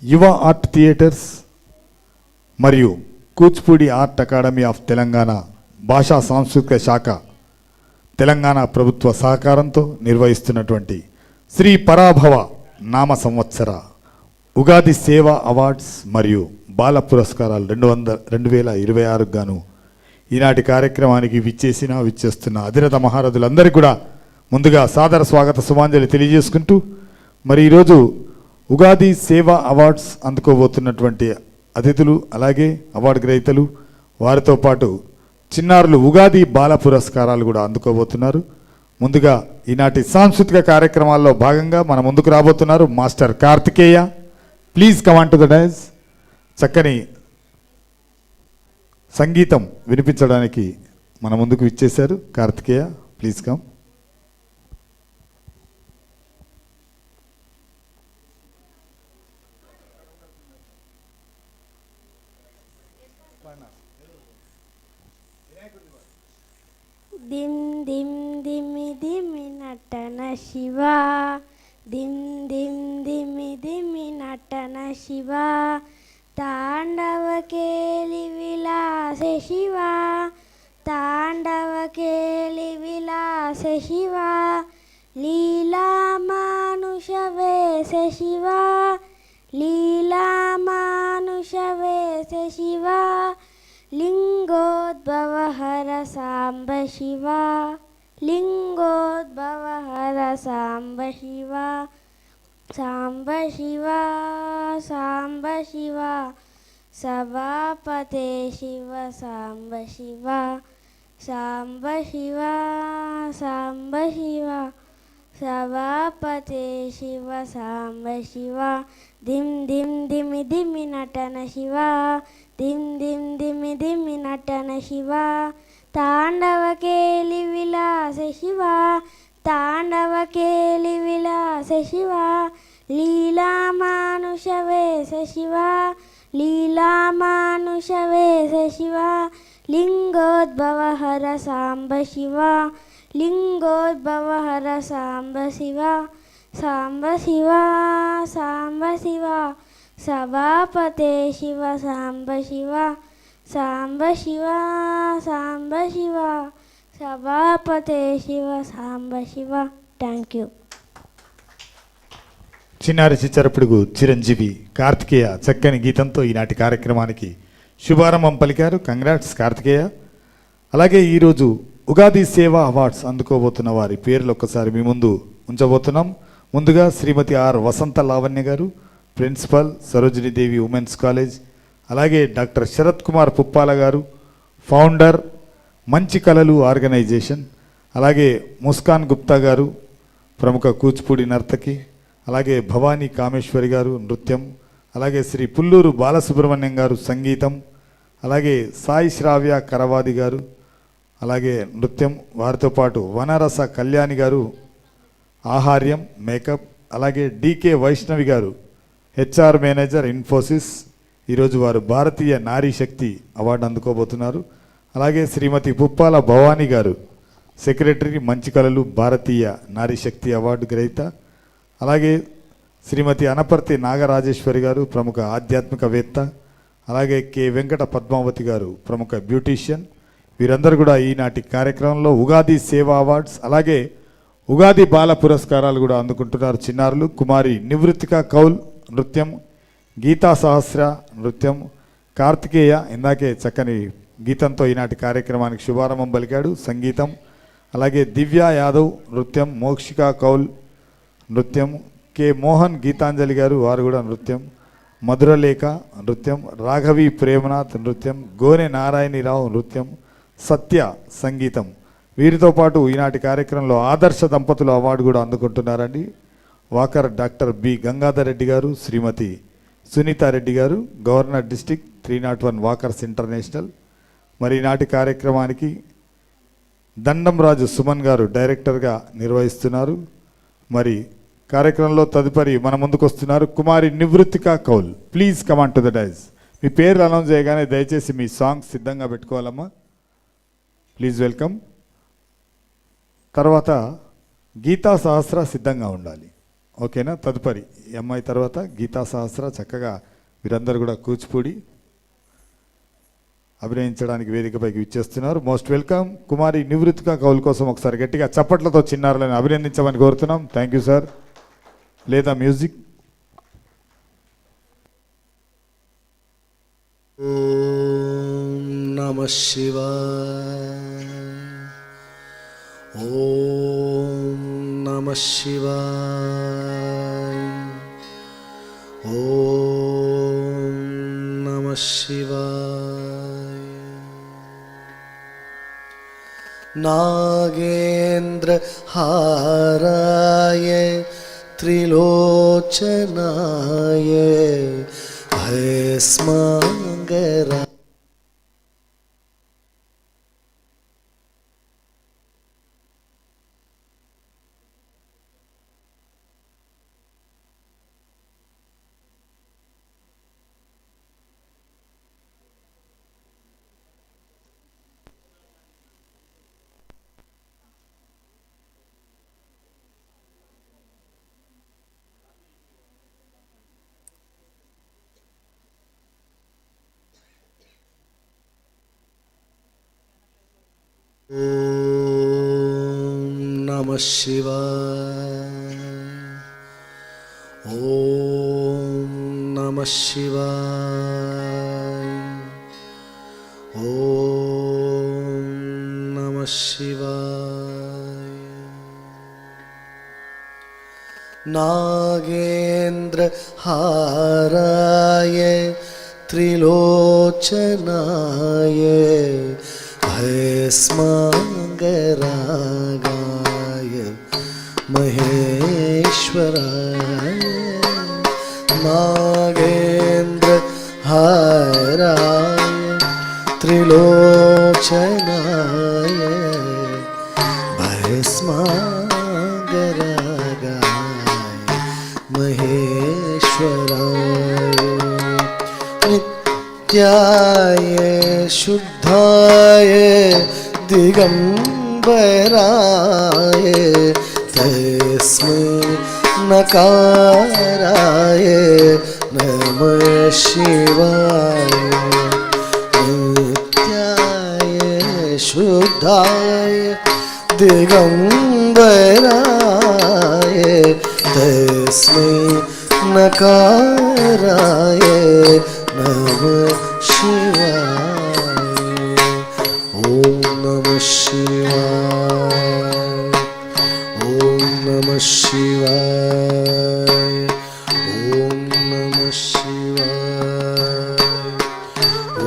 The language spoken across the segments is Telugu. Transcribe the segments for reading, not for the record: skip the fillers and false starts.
యువ ఆర్ట్ థియేటర్స్ మరియు Kuchipudi art academy of Telangana భాషా సాంస్కృతిక శాఖ తెలంగాణ ప్రభుత్వ సహకారంతో నిర్వహిస్తున్నటువంటి శ్రీ పరాభవ నామ సంవత్సర ఉగాది సేవా అవార్డ్స్ మరియు బాల పురస్కారాలు 2026 గాను ఈనాటి కార్యక్రమానికి విచ్చేస్తున్న అధిరథ మహారథులందరికీ కూడా ముందుగా సాదర స్వాగత సుమాంజలి తెలియజేసుకుంటూ మరి ఈరోజు ఉగాది సేవా అవార్డ్స్ అందుకోబోతున్నటువంటి అతిథులు అలాగే అవార్డు గ్రహీతలు వారితో పాటు చిన్నారులు ఉగాది బాల పురస్కారాలు కూడా అందుకోబోతున్నారు. ముందుగా ఈనాటి సాంస్కృతిక కార్యక్రమాల్లో భాగంగా మన ముందుకు రాబోతున్నారు master Karthikeya. Please come on to the dais. చక్కని సంగీతం వినిపించడానికి మన ముందుకు విచ్చేశారు కార్తికేయ. Please come. దిమ్ దిమ్ దిమి దిమి నటన శివ, దిమ్ దిమ్ దిమి దిమి నటన శివ, తాండవ కేలి విలాస శివ, తాండవ కేలి విలాస శివ, లీలా మానుష వేష శివ, లీలా మానుష వేష శివ, లింగోద్భవ హర సాంబ శివ, లింగోద్భవ హర సాంబ శివ, సాంబ శివ సాంబ శివ, సభాపతే శివ సాంబ శివ, సాంబ శివ సాంబ శివ, సభాపతే శివ సాంబ శివ, దిమ్ దిమ్ దిమి దిమి నటన శివ, దిమ్ దిమ్ దిమి దిమి నటన శివ, తాండవ కేలి విలాస శివ, తాండవ కేలి విలాస శివ, లీలా మానుష వేష శివ, లీలా మానుష వేష శివ, లింగోద్భవ హర సాంబ శివ, లింగోద్భవ హర సాంబ శివ, సాంబ శివ సాంబ శివ, సభాపతే శివ సాంబ శివ, సాంబ శివ సాంబ శివ, సభాపతే శివ సాంబ శివ. Thank you. చిన్నారి చిచ్చరపుడుగు చిరంజీవి కార్తికేయ చక్కని గీతంతో ఈనాటి కార్యక్రమానికి శుభారంభం పలికారు. కంగ్రాట్స్ కార్తికేయ. అలాగే ఈరోజు ఉగాది సేవా అవార్డ్స్ అందుకోబోతున్న వారి పేర్లు ఒక్కసారి మీ ముందు ఉంచబోతున్నాం. ముందుగా శ్రీమతి ఆర్ వసంత లావణ్య గారు, ప్రిన్సిపల్ సరోజినీదేవి ఉమెన్స్ కాలేజ్. అలాగే డాక్టర్ శరత్ కుమార్ పుప్పాల గారు, ఫౌండర్ మంచి కళలు ఆర్గనైజేషన్. అలాగే ముస్కాన్ గుప్తా గారు, ప్రముఖ కూచిపూడి నర్తకి. అలాగే భవానీ కామేశ్వరి గారు నృత్యం. అలాగే శ్రీ పుల్లూరు బాలసుబ్రహ్మణ్యం గారు సంగీతం. అలాగే సాయి శ్రావ్య కరవాది గారు అలాగే నృత్యం. వారితో పాటు వనరస కళ్యాణి గారు ఆహార్యం మేకప్. అలాగే డికే వైష్ణవి గారు హెచ్ఆర్ మేనేజర్ ఇన్ఫోసిస్. ఈరోజు వారు భారతీయ నారీ శక్తి అవార్డు అందుకోబోతున్నారు. అలాగే శ్రీమతి పుప్పాల భవానీ గారు సెక్రటరీ మంచి కళలు భారతీయ నారీ శక్తి అవార్డు గ్రహీత. అలాగే శ్రీమతి అనపర్తి నాగరాజేశ్వరి గారు ప్రముఖ ఆధ్యాత్మికవేత్త. అలాగే కె వెంకట పద్మావతి గారు ప్రముఖ బ్యూటీషియన్. వీరందరూ కూడా ఈనాటి కార్యక్రమంలో ఉగాది సేవా అవార్డ్స్ అలాగే ఉగాది బాల పురస్కారాలు కూడా అందుకుంటున్నారు చిన్నారులు. కుమారి నివృత్తిక కౌల్ నృత్యం, గీతా సహస్ర నృత్యం, కార్తికేయ ఇందాకే చక్కని గీతంతో ఈనాటి కార్యక్రమానికి శుభారంభం పలికాడు సంగీతం. అలాగే దివ్య యాదవ్ నృత్యం, మోక్షికా కౌల్ నృత్యం, కె మోహన్ గీతాంజలి గారు వారు కూడా నృత్యం, మధురలేఖ నృత్యం, రాఘవి ప్రేమనాథ్ నృత్యం, గోనె నారాయణరావు నృత్యం, సత్య సంగీతం. వీరితో పాటు ఈనాటి కార్యక్రమంలో ఆదర్శ దంపతులు అవార్డు కూడా అందుకుంటున్నారండి. వాకర్ డాక్టర్ బి గంగాధర్ రెడ్డి గారు, శ్రీమతి సునీతారెడ్డి గారు, గవర్నర్ డిస్టిక్ 301 వాకర్స్ ఇంటర్నేషనల్. మరి ఈనాటి కార్యక్రమానికి దండం రాజు సుమన్ గారు డైరెక్టర్గా నిర్వహిస్తున్నారు. మరి కార్యక్రమంలో తదుపరి మన ముందుకు వస్తున్నారు కుమారి Nivruthika Kaul. Please come on to the dais. మీ పేర్లు అనౌన్స్ చేయగానే దయచేసి మీ సాంగ్స్ సిద్ధంగా పెట్టుకోవాలమ్మా. Please welcome. తర్వాత గీతా సహస్ర సిద్ధంగా ఉండాలి. ఓకేనా? తదుపరి ఈ అమ్మాయి తర్వాత గీతా సహస్ర. చక్కగా వీరందరూ కూడా కూచిపూడి అభినయించడానికి వేదికపైకి విచ్చేస్తున్నారు. Most welcome. కుమారి నివృత్తిక కౌల్ కోసం ఒకసారి గట్టిగా చప్పట్లతో చిన్నారులను అభినందించమని కోరుతున్నాం. Thank you sir. లేదా మ్యూజిక్. ఓం నమః శివాయ. ఓం నమః శివాయ. ఓం నమః శివాయ. నాగేంద్ర హారాయ త్రిలోచనాయ భస్మాంగరా. ఓం నమః శివాయ. ఓం నమః శివాయ. ఓం నమః శివాయ. నాగేంద్ర హారాయ త్రిలోచనాయ భస్మాంగరాగాయ మహేశ్వరాయ. నాగేంద్ర హారాయ త్రిలోచనాయ భస్మాంగరాగాయ మహేశ్వరాయ. నిత్యాయ శుద్ధాయ దిగంబరాయ తస్మై నకారాయ నమః శివాయ. నిత్యాయ శుద్ధాయ దిగంబరాయ తస్మై నకారాయ నమః శివాయ. ఓం నమః శివాయ. ఓం నమః శివాయ. ఓం నమః శివాయ.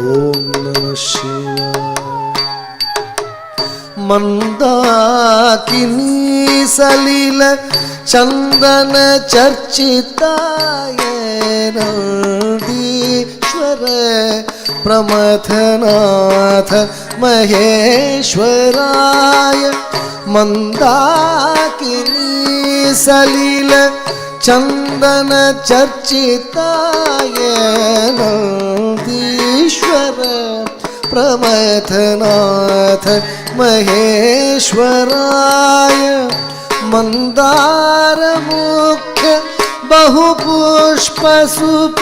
ఓం నమః శివాయ. మందాకినీ సలిల చందన చర్చితాయ నందీశ్వర ప్రమథనాథ మహేశ్వరాయ. మందాకినీ సలిల చందన చర్చితాయ నందీశ్వర ప్రమథనాథ మహేశ్వరాయ. మందార ముఖ్య बहुपुष्प सुपूजिताय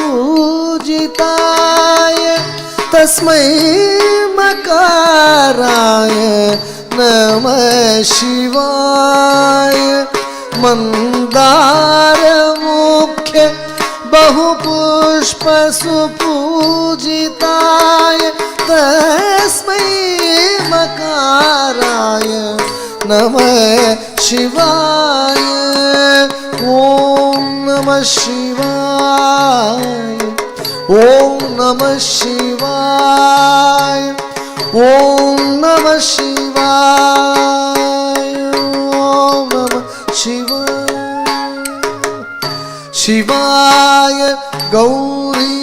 तस्मै मकाराय नमः शिवाय। मंदार मुख्य बहुपुष्प सुपूजिताय तस्मै मकाराय नमः शिवाय। ओम नमः शिवाय, ओम नमः शिवाय, ओम नमः शिवाय, ओम नमः शिवाय। शिवाय गौरी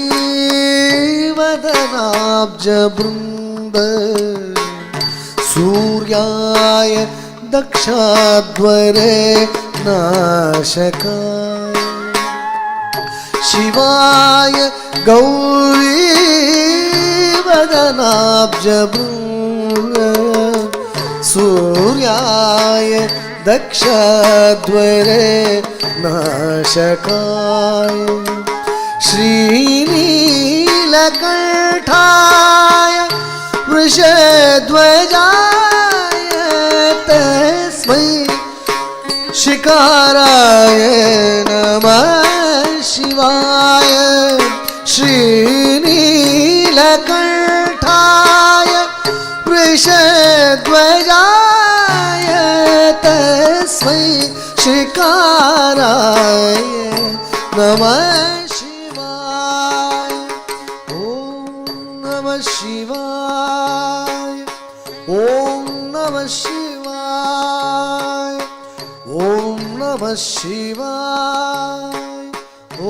वदनाब्ज वृंद सूर्याय दक्षाध्वरे नाशकाय। शिवाय गौरी वदनाब्ज भृंग सूर्याय दक्षद्वरे नाशकाय श्रीनीलकण्ठाय वृषध्वजाय तस्मै शिकाराय नमः शिवाय श्रीनीलकण्ठाय वृषध्वजाय तस्मै शिकाराय नमः शिवाय ॐ नमः शिवाय ॐ नमः शिवाय ॐ नमः शिवाय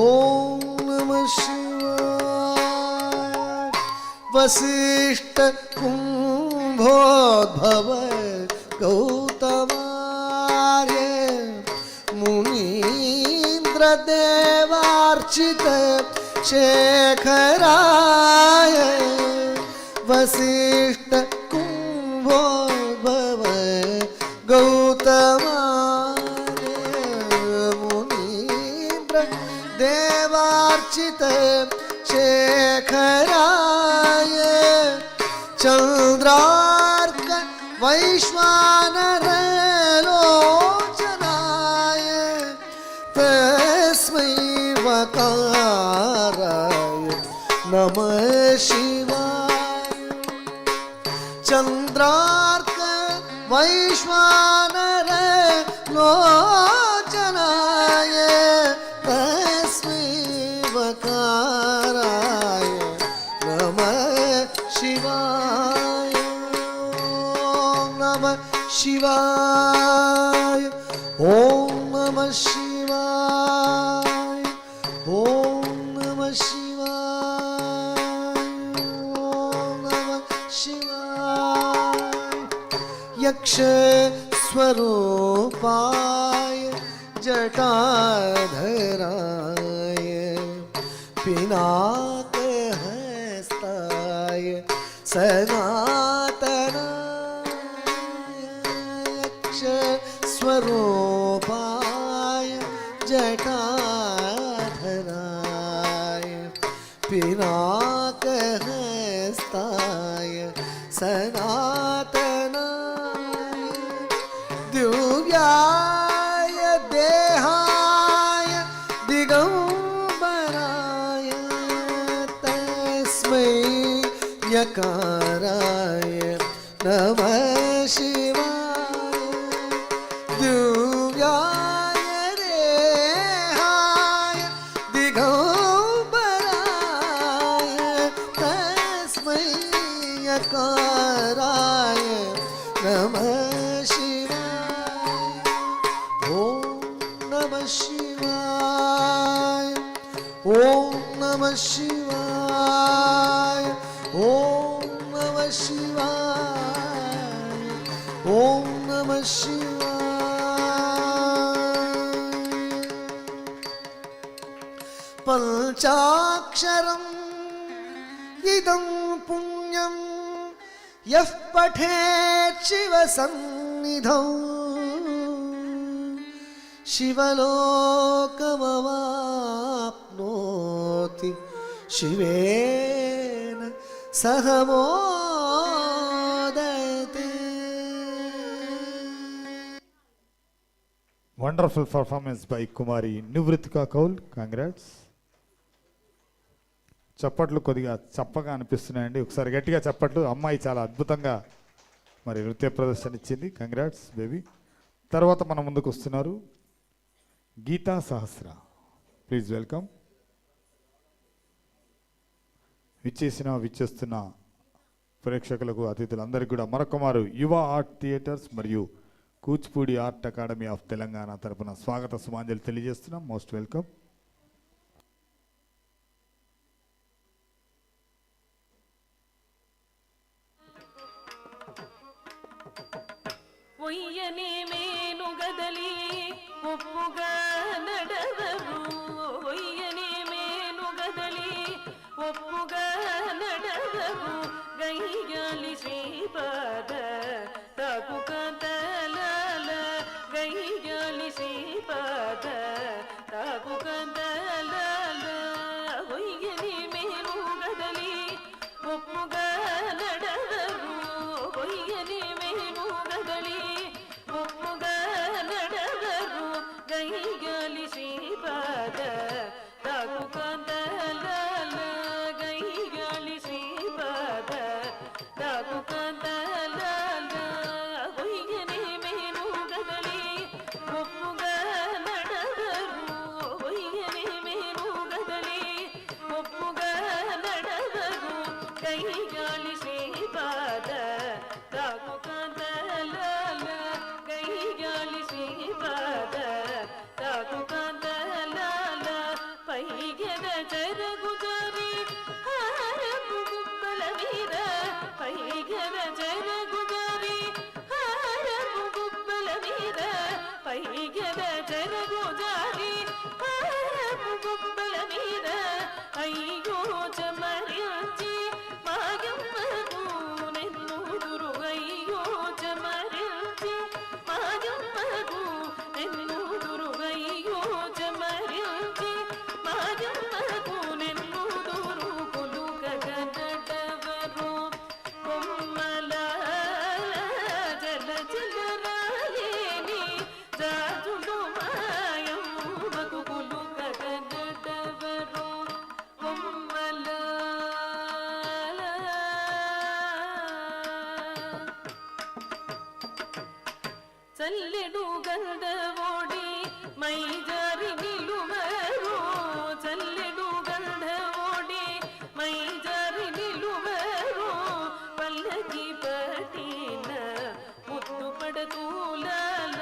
ॐ नमः शिवाय वसिष्ठ कुम्भोद्भव गौतमार्य मुनीन्द्र देवार्चित शेखराय वसिष्ठ कुम्भोद्भव गौतमार्य मुनीन्द्र देवार्चित शेखराय चन्द्रार्क वैश्वानर लोचनाय तस्मै वकाराय नमः शिवाय चन्द्रार्क वैश्वानर लोचनाय तस्मै वकाराय नमः शिवाय नमः शिवाय ॐ नमः शिवाय ॐ नमः शिवाय ॐ नमः शिवाय यक्ष स्वरूपाय जटाधराय पिनाकहस्ताय सनातनाय यक्ष स्वरूपाय जटाधराय पिनाकहस्ताय सनातनाय दिव्याय देहाय दिगंबराय तस्मै यकाराय नमः शिवाय दिव्याय देहाय दिगंबराय तस्मै यकाराय नमः शिवाय ॐ नमः शिवाय ॐ नमः शिवाय ॐ नमः शिवाय ॐ नमः शिवाय पञ्चाक्षरम् इदं पुण्यं यः पठेत् शिवसन्निधौ शिवलोकमवाप्नोति शिवेन सह मोदते। వండర్ఫుల్ పర్ఫార్మెన్స్ బై కుమారి నివృత్తికా కౌల్. కంగ్రాట్స్. చప్పట్లు కొద్దిగా చప్పగా అనిపిస్తున్నాయండి, ఒకసారి గట్టిగా చప్పట్లు. అమ్మాయి చాలా అద్భుతంగా మరి నృత్య ప్రదర్శన ఇచ్చింది. Congrats baby. తర్వాత మన ముందుకు వస్తున్నారు గీతా సహస్ర. Please welcome. విచ్చేస్తున్న ప్రేక్షకులకు అతిథులందరికీ కూడా మరొకమారు యువ ఆర్ట్ థియేటర్స్ మరియు Kuchipudi art academy of Telangana తరపున స్వాగత సుమాంజలి తెలియజేస్తున్నాం. Most welcome. ಒಯ್ಯನೆ ಮೇನುಗದಲಿ ಒಪ್ಪುಗ ನಡೆದರು ಒಯ್ಯನೆ ಮೇನುಗದಲಿ ಒಪ್ಪುಗ ನಡೆದರು ಗೈಯಾಲಿ ಶ್ರೀಪಾದ ತಗುಕ ತಲಲ ಗೈ కైగాలి శ్రీపాద తాకు కందల ఒయ్యని మేను గదలి ఒప్పుగా నడవరు ఒయ్యని మేను గదలి ఒప్పుగా నడవరు కైగాలి శ్రీపాద తాకు కందల కైగాలి శ్రీపాద తాకు కందల ఒయ్యని మేను గదలి ఒప్పుగా నడవరు ఒయ్యని మేను గదలి ఒప్పుగా నడవరు కైగాలి శ్రీపాద తాకు కందల కైగాలి శ్రీపాద తాకు కందల పైగెద జరుగుదరి హారపు గుబ్బల మీద పైగెద జరుగుదరి హారపు గుబ్బల మీద పైగెద జరుగుదారి హారపు గుబ్బల మీద అయ్యో చమరించి మాయమ్మకు నెన్నుదురు అయ్యో చమరించి మాయమ్మకు నెన్నుదురు అయ్యో చమరించి మాయమ్మకు నెన్నుదురు కొలుకగనటవరు కొమ్మల జల జలరాలేని జాజులు మాయమ్మకు కొలుకగనటవరు కొమ్మల చల్లెడు గంధవోడి మై జారి నిలువరు చల్లెడు గంధవోడి మై జారి నిలువరు పల్లకి పట్టిన ముద్దు పడతూలాల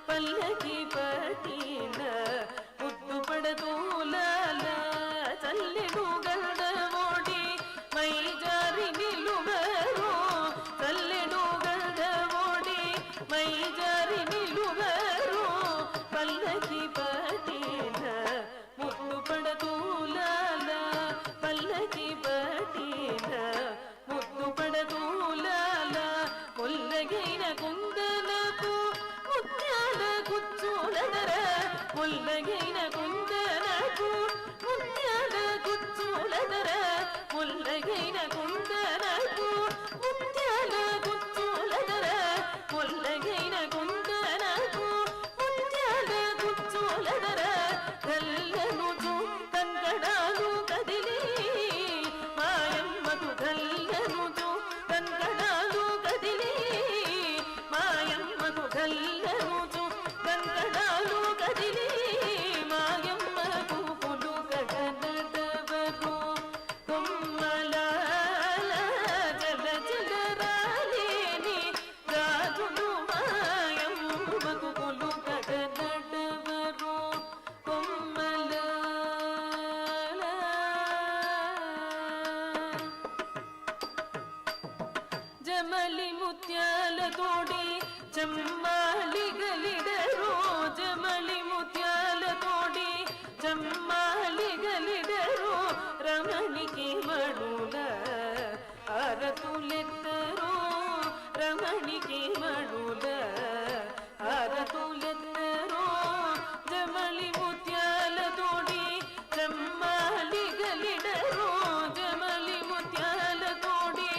పల్లకి పట్టిన ముద్దు పడతూలాల చల్లెడు గంధవోడి మై జారి నిలువరు చల్లెడు గంధవోడి మై జారి నిలువరు పల్లకి పట్టిన ముద్దు పడతూలాల పల్లకి పట్టిన ముద్దు పడతూలాల ముల్లగైన కుందనకు ముత్యాల కుచ్చులదర ముల్లగైన కుందనకు ముత్యాల కుచ్చులదర ముల్లగైన కుందనకు ముత్యాల కుచ్చులదర ముల్లగైన కుందనకు ముత్యాల కుచ్చులదర కళ్ళనుచు కంకణాలు కదిలి మాయమ్మకు కళ్ళనుచు కంకణాలు కదిలి మాయమ్మకు కళ్ళనుచు కంకణాలు కదిలి మాయమ్మకు కొలుకగనటవరు కొమ్మల జల జలరాలేని రాజులు మాయమ్మకు కొలుకగనటవరు కొమ్మల జమలి ముత్యాల తోడి చమ్మాలి గలిడరు జమలి ముత్యాల తోడి చమ్మాలి గలిడరు రమణికి మణుల అరతులెత్తరు రమణికి మణుల అరతులెత్తరు జమలి ముత్యాల తోడి చమ్మాలి గలిడరు జమలి ముత్యాల తోడి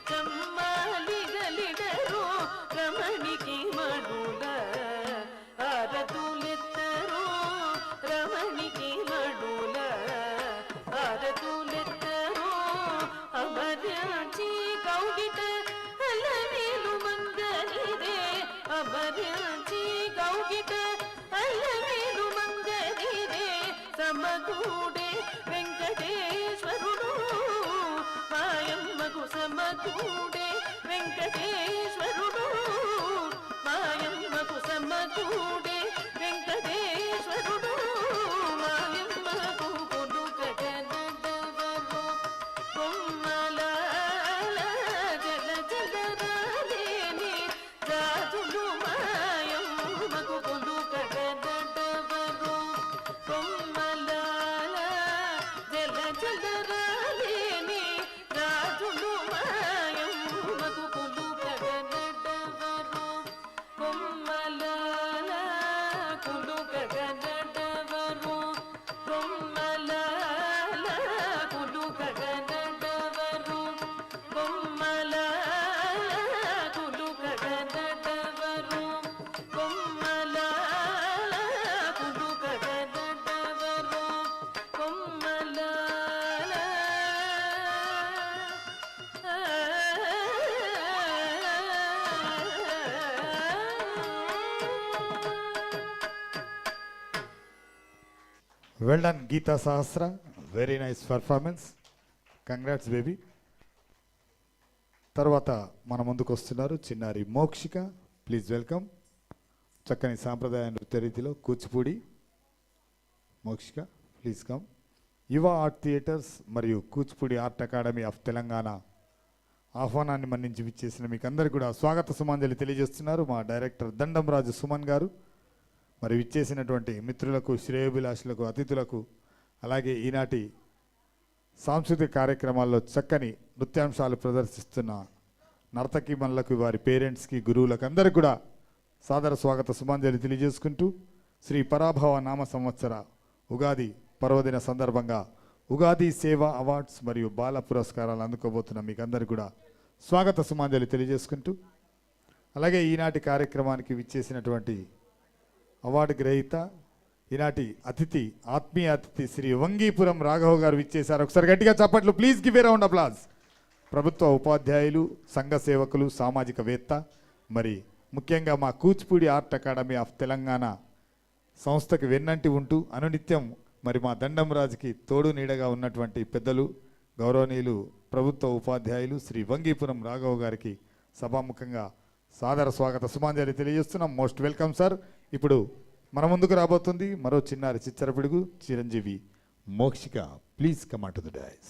చమ్మాలి గలిడరు రమణికి మణుల అరతులెత్తరు రమణికి మణుల అరతులెత్తరు అమర్చి కౌగిట అల్లవేలు మంగనిదే అమర్చి కౌగిట అల్లవేలు మంగనిదే సమకూడే వెంకటేశ్వరుడు మాయమ్మకు సమకూడే వెంకటేశ్వరుడు మాయమ్మకు సమకూడే వెంకటేశ్వరుడు మాయమ్మకు కొలుకగనటవరు కొమ్మల జల జలరాలేని రాజులు మాయమ్మకు కొలుకగనటవరు కొమ్మల జల జలరాలేని రాజులు మాయమ్మకు కొలుకగనటవరు కొమ్మల well done Geetha Sahasra, very nice performance, congrats baby. తర్వాత మన ముందుకు వస్తున్నారు చిన్నారి మోక్షిక, ప్లీజ్ వెల్కమ్. చక్కని సాంప్రదాయ నృత్య రీతిలో Kuchipudi. Mokshika please come. Yuva art theatres మరియు Kuchipudi art academy of Telangana ఆహ్వానాన్ని మన్నించి విచ్చేసిన మీకు అందరికీ కూడా స్వాగత సుమాంజలి తెలియజేస్తున్నారు మా డైరెక్టర్ దండం రాజు సుమన్ గారు. మరి విచ్చేసినటువంటి మిత్రులకు, శ్రేయోభిలాషులకు, అతిథులకు, అలాగే ఈనాటి సాంస్కృతిక కార్యక్రమాల్లో చక్కని నృత్యాంశాలు ప్రదర్శిస్తున్న నర్తకీమణులకు, వారి పేరెంట్స్కి, గురువులకు అందరికీ కూడా సాదర స్వాగత సుమాంజలి తెలియజేసుకుంటూ శ్రీ పరాభవ నామ సంవత్సర ఉగాది పర్వదిన సందర్భంగా ఉగాది సేవా అవార్డ్స్ మరియు బాల పురస్కారాలు అందుకోబోతున్న మీకు అందరికీ కూడా స్వాగత సుమాంజలి తెలియజేసుకుంటూ, అలాగే ఈనాటి కార్యక్రమానికి విచ్చేసినటువంటి అవార్డు గ్రహీత, ఈనాటి అతిథి, ఆత్మీయ అతిథి శ్రీ వంగీపురం రాఘవ్ గారు విచ్చేశారు. ఒకసారి గట్టిగా చప్పట్లు please, give a round applause. ప్రభుత్వ ఉపాధ్యాయులు, సంఘ సేవకులు, సామాజికవేత్త, మరి ముఖ్యంగా మా Kuchipudi art academy of Telangana సంస్థకి వెన్నంటి ఉంటూ అనునిత్యం మరి మా దండం రాజుకి తోడు నీడగా ఉన్నటువంటి పెద్దలు, గౌరవనీయులు ప్రభుత్వ ఉపాధ్యాయులు శ్రీ వంగీపురం రాఘవ్ గారికి సభాముఖంగా సాదర స్వాగత సుమాంజలి తెలియజేస్తున్నాం. Most welcome sir. ఇప్పుడు మన ముందుకు రాబోతుంది మరో చిన్నారి చిచ్చరపిడుగు చిరంజీవి Mokshika, please come to the dais.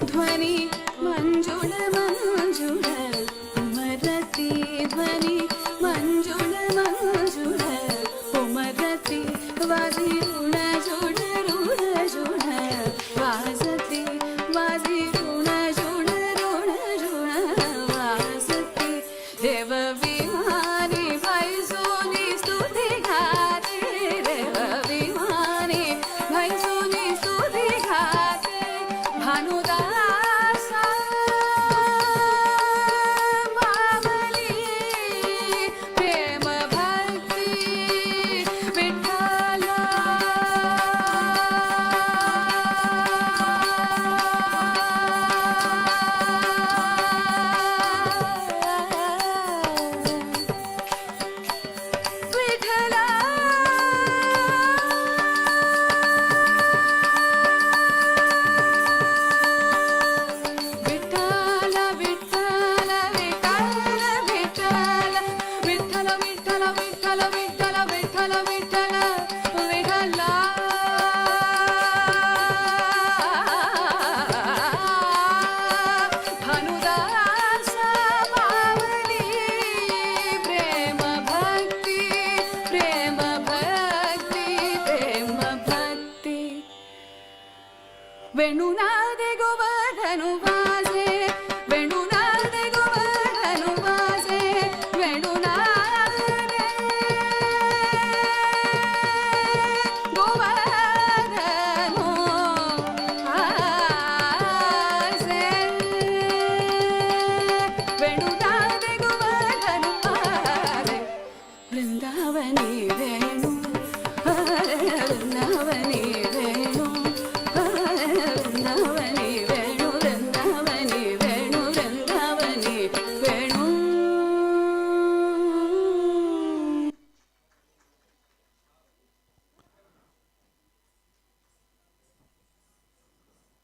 ध्वनि मंजुल मंजुल मरती ध्वनि मंजुल देव विमानी भैसुनी स्तुति गाते देव विमानी भैसुनी स्तुति गाते भानुदास मावली प्रेम भक्ति विठ्ठल वेणुनादे गोवर्धनु वाजे वेणुनादे गोवर्धनु वाजे वेणुनादे गोवर्धनु वाजे वेणुनादे गोवर्धनु वाजे वृंदावनी वेणु वृंदावनी वेणु वृंदावनी वेणु वृंदावनी वेणु वृंदावनी वेणु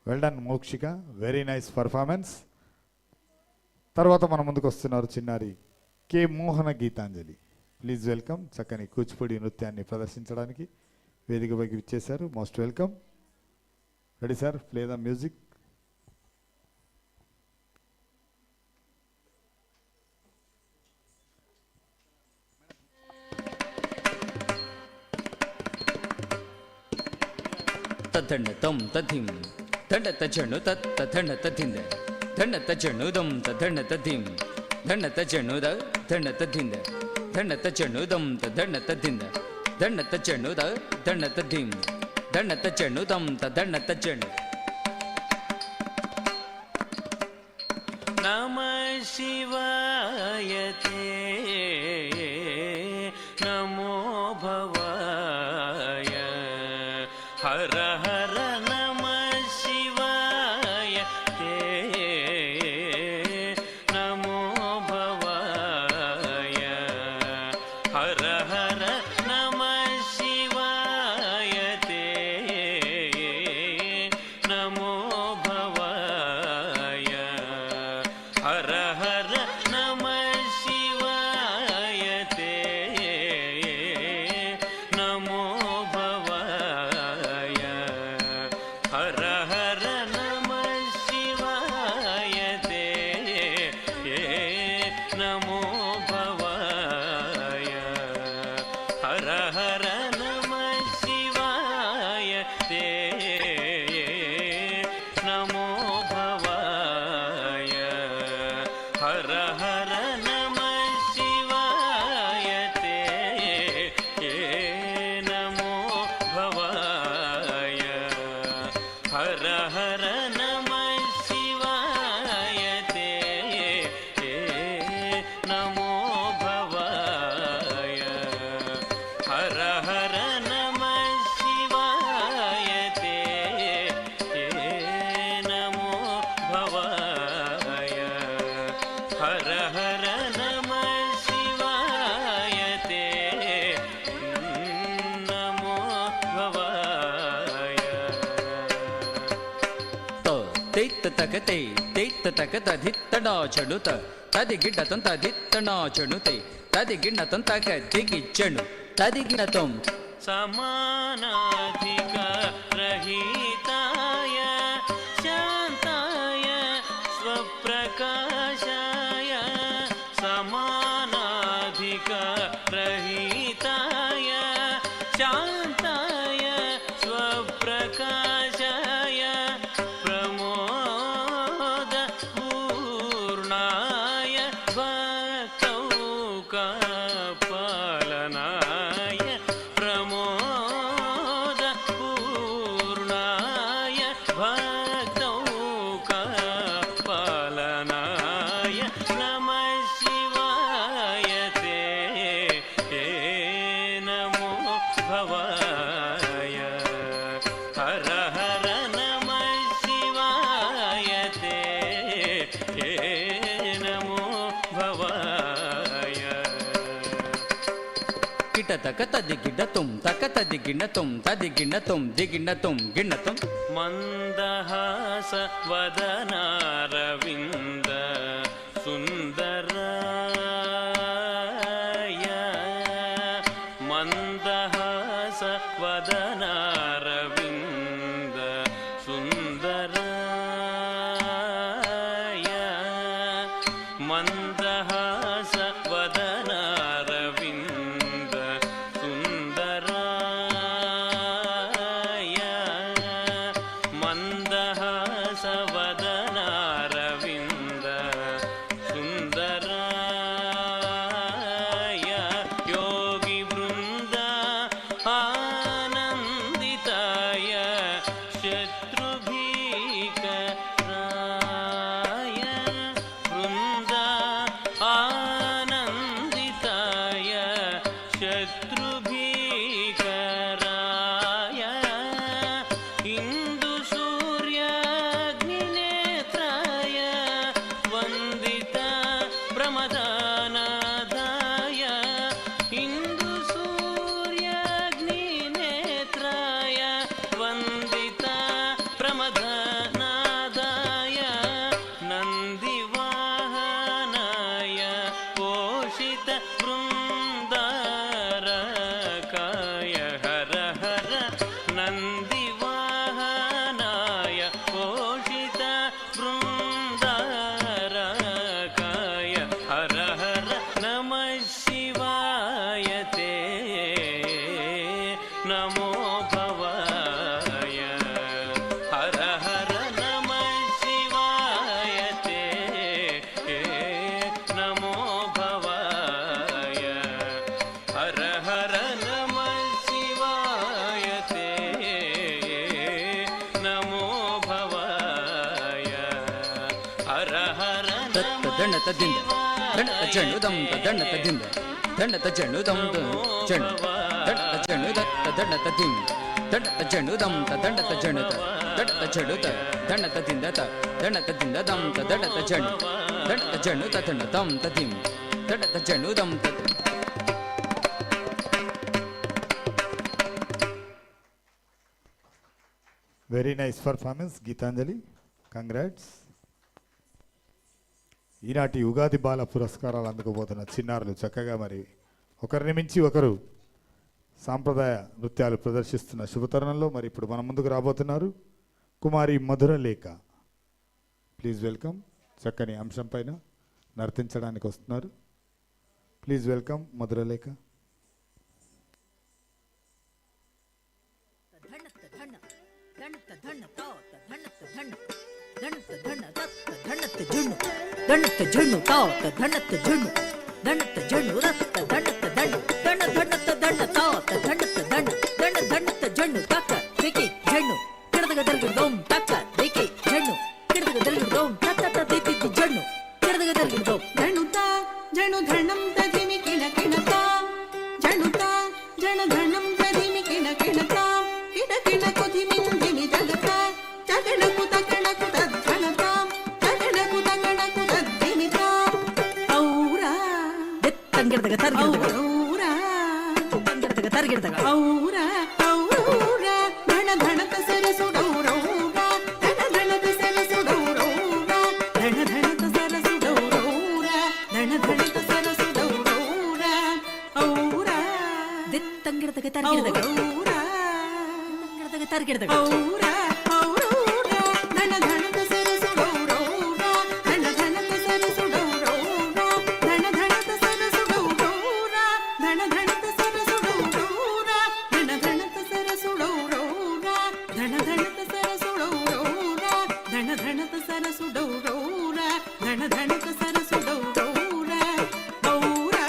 well done Mokshika, very nice performance. తర్వాత మన ముందుకు వస్తున్నారు చిన్నారి K Mohana Geethanjali. Please welcome. చక్కని కూచిపూడి నృత్యాన్ని ప్రదర్శించడానికి వేదికపైకి ఇచ్చేశారు. Most welcome. Ready sir, play the music. తదండ తం తధిం దండ తజను తత్ తదండ తధింద దండ తజను దం తదండ తధిం దండ తజను ద దండ తధింద దండ తజను దం తదండ తధింద దండ తజను ద దండ తధిం దండ తజను దం తదండ తజను. నమః శివాయ తే నమో భవాయ హర హర నమః శివాయ తే నమో భవాయ హర హర నమః శివాయ తే నమో భవాయ హర హర నమః శివాయ తే నమో భవాయ హర హర నమః శివాయ తే నమో భవాయ హర హర నమః శివాయ తే నమో భవాయ హర హర నమః శివాయ తే నమో భవాయ హర హర నమః శివాయ తే నమో భవాయ హర హర నమః శివాయ తే నమో భవాయ హర హర నమః శివాయ తే నమో భవాయ. తైత్త తగతే తైత్త తగ తధిత్తడా చెడుత తది గిడ్డతం తధిత్తడా చెడుతే తది గిడ్డతం తగ దిగిచ్చను తది గిడ్డతం సమానాధిక రహితాయ శాంతాయ స్వప్రకాశాయ సమానాధిక రహితాయ శాంతాయ స్వప్రకాశాయ ప్రమోద పూర్ణాయ భక్తౌ पालनाय प्रमोदपूर्णाय भक्तौकपालनाय नमः शिवाय ते नमो भवाय हर हर नमः शिवाय ते नमो भवाय కిటతక తదిగిడతుం తక తదిగిణతుం తదిగిణతుం దిగిణతుం గిణతుం మందహాస వదనారవింద సుందరాయ మందహాస వదనారవింద సుందరాయ మందహాస వదనారవింద సుందరాయ మందహాస వదనారవింద సుందరాయ యోగి బృంద ఆనందితాయ శత్రుభీకరాయ బృంద ఆనందితాయ శత్రుభీకరాయ ఇందు సూర్యాగ్నినేత్రాయ వందిత ప్రమదానాదాయ ఇందు సూర్యాగ్నినేత్రాయ వందిత ప్రమదానాదాయ నందివాహనాయ పోషిత బృందారకాయ హర హర నందివాహనాయ పోషిత బృందారకాయ హర హర నమః శివాయ తే నమో భవాయ హర హర నమః శివాయ తే నమో భవాయ హర హర నమః శివాయ తే నమో భవాయ హర హర తత్త దండత దింద దండత జణుదం దండత దింద దండత జణుదం జణు దండత జణు దత్త దండత దిం దండత జణుదం దండత జణుత దండత జణుత దండత దిందత దండత దిందదం దండత జణు దండత జణుత దండతం తదిం దండత జణుదం తద్ very nice performance Geethanjali, congrats. ఈనాటి ఉగాది బాల పురస్కారాలు అందుకోబోతున్న చిన్నారులు చక్కగా మరి ఒకరిని మించి ఒకరు సాంప్రదాయ నృత్యాలు ప్రదర్శిస్తున్న శుభతరుణంలో మరి ఇప్పుడు మన ముందుకు రాబోతున్నారు కుమారి మధురలేఖ. Please welcome. చక్కని అంశం పైన నర్తించడానికి వస్తున్నారు. Please welcome మధురలేఖ. ధణత జణు తాత ధణత జణు ధణత జణు రత్త ధణత ధణ ధణ ధణత ధణ తాత ధణత ధణ ధణ ధణత జణు తక్క దికి జణు కిడదగ దల్గిడోం తక్క దికి జణు కిడదగ దల్గిడోం తక్క దికి జణు కిడదగ దల్గిడోం జణుతా జణు ధణం తదిమి కిణ కిణతా జణుతా జణ ధణం తదిమి కిణ కిణతా కిడ కిణ కొదిమిందిమి జగతా జగణకు తగణకు తద్ధణతాం జగణకు తగణకు తద్దిమితాం ఔరా దిత్తంగిడదగ తర్గిడదగ ఔరా తంగిడదగ తర్గిడదగ ఔరా ఔరా ధణ ధణత సరసుడౌరౌరా ధణ ధణత సరసుడౌరౌరా ధణ ధణత సరసుడౌరౌరా ధణ ధణత సరసుడౌరౌరా ఔరా దిత్తంగిడదగ తర్గిడదగ ఔరా తంగిడదగ తర్గిడదగ ఔరా ఔరా ధణ ధణత సరసుడౌరౌరా ధణ ధణత సరసుడౌరౌరా ధణ ధణత సరసుడౌరౌరా ధణ ధణత సరసుడౌరౌరా ధణ ధణత సరసుడౌరౌరా ధణ ధణత సరసుడౌరౌరా ధణ ధణత సరసుడౌరౌరా ధణ ధణత సరసుడౌరౌరా ఔరా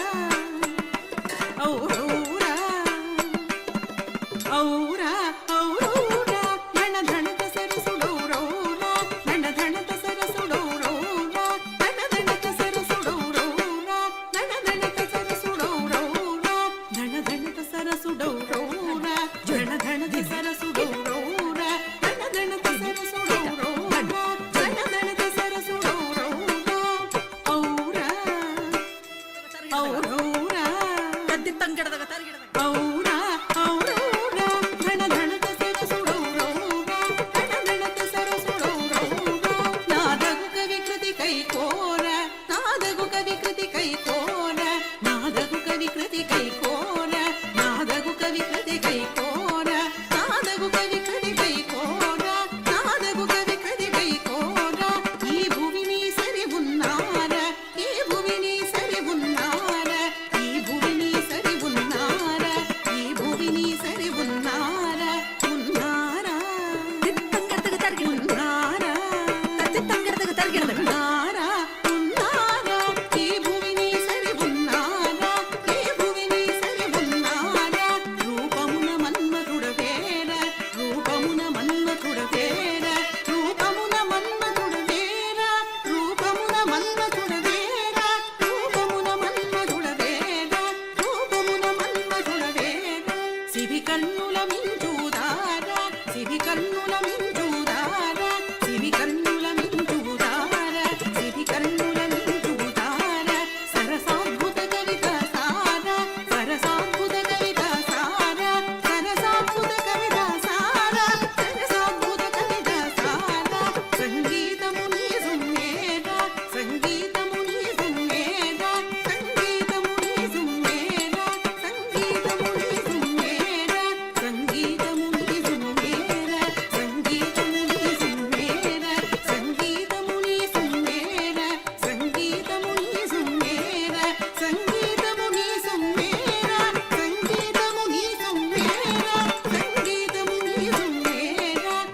తంగడదగ తరిగిడదగ ఔరా ఔరౌరా ధన ధనత సరసుడౌరౌరా ధన ధనత సరసుడౌరౌరా నాదగు కవి కృతి కై కోర నాదగు కవి కృతి కై కోర నాదగు కవి కృతి కై కోర నాదగు కవి కృతి కై కోర నాదగు కవి కృతి కై కోర నాదగు కవి కృతి కై కోర ఈ భూమిని సరి ఉన్నార ఈ భూమిని సరి ఉన్నార ఈ భూమిని సరి ఉన్నార ఈ భూమిని సరి ఉన్నార ఉన్నారా తంగడదగ తరిగిడదగ ఉన్నారా తంగడదగ తరిగిడదగ ఉన్నారా ఉన్నారా ఈ భూమిని సరి ఉన్నారా ఈ భూమిని సరి ఉన్నారా రూపమున మన్మధుడ వేర రూపమున మన్మధుడ వేర రూపమున మన్మధుడ వేర రూపమున మన్మధుడ వేర రూపమున మన్మధుడ వేర రూపమున మన్మధుడ వేర సివి కన్నుల మించుదారా సివి కన్నుల మించుదారా సివి కన్నుల మించుదారా సివి కన్నుల మించుదారా సరసాద్భుత కవిత సారా సరసాద్భుత కవిత సారా సరసాద్భుత కవిత సారా సరసాద్భుత కవిత సారా సంగీతము నీ సుమేరా సంగీతము నీ సుమేరా సంగీతము నీ సుమేరా సంగీతము నీ సుమేరా సంగీతము నీ సుమేరా సంగీతము నీ సుమేరా సంగీతము నీ సుమేరా సంగీతము నీ సుమేరా సంగీతము నీ సుమేరా సంగీతము నీ సుమేరా సంగీతము నీ సుమేరా సంగీతము నీ సుమేరా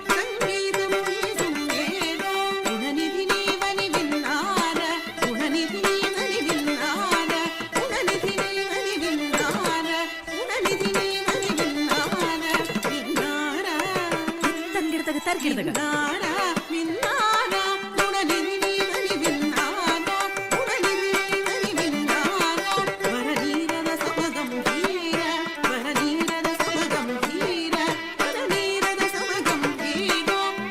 గుణనిధి నీవని విన్నారా గుణనిధి నీవని విన్నారా గుణనిధి నీవని విన్నారా గుణనిధి నీవని విన్నారా విన్నారా తంగడదగ తరిగిడదగ విన్నారా విన్నారా గుణనిధి నీవని విన్నారా గుణనిధి నీవని విన్నారా వరనీరద సమగం ధీర వరనీరద సమగం ధీర వరనీరద సమగం ధీర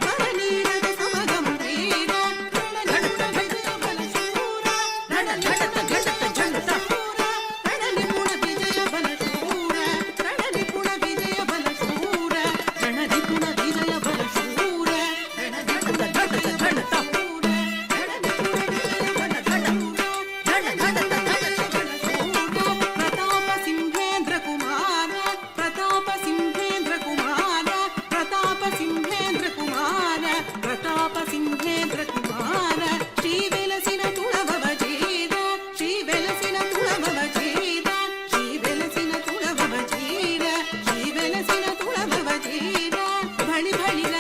వరనీరద సమగం ధీర రణనిపుణ విజయ బలశూర రణనిపుణ విజయ బలశూర రణనిపుణ విజయ బలశూర రణనిపుణ విజయ బలశూర రణనిపుణ విజయ బలశూర ప్రతాప సింహేంద్ర కుమార ప్రతాప సింహేంద్ర కుమార ప్రతాప సింహేంద్ర కుమార ప్రతాప సింహేంద్ర కుమార శ్రీ వెలసిన తుళభవ జీర శ్రీ వెలసిన తుళభవ జీర శ్రీ వెలసిన తుళభవ జీర శ్రీ వెలసిన తుళభవ జీర భళి భళిర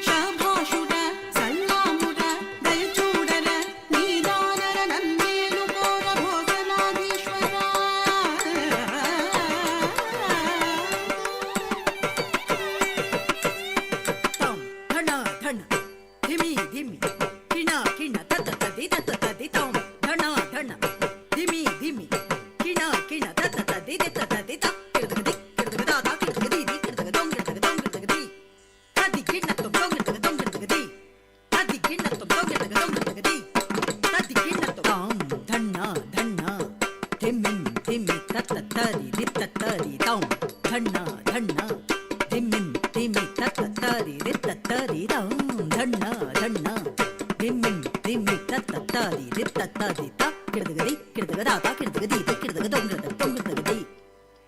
శాభాషుడ సల్లాముడ దయచూడర నీదానర నన్నేలు కోర భోజనాధీశ్వర తం ధన ధన ధిమి ధిమి కిణ కిణ తత తది తత తది తం ధన ధన ధిమి ధిమి కిణ కిణ తత తది తత తది త కిడదగది కిడదగద తా కిడదగది ది కిడదగ దొంగ కిడదగ దొంగ కిడదగది తది కిణ తం దొంగ కిడదగ దొంగ కిడదగది తది కిణ తం దొంగ కిడదగ దొంగ కిడదగది తది కిణ తం ధన ధన ధిమి ధిమి తత తది ది తత తది తం ధన ధన ధిమి ధిమి తత తది ది తత తది తం ధన ధన ధిమి ధిమి తత తది ది తత తది త కిడదగది కిడదగద తా కిడదగది ది కిడదగ దొంగ కిడదగ దొంగ కిడదగది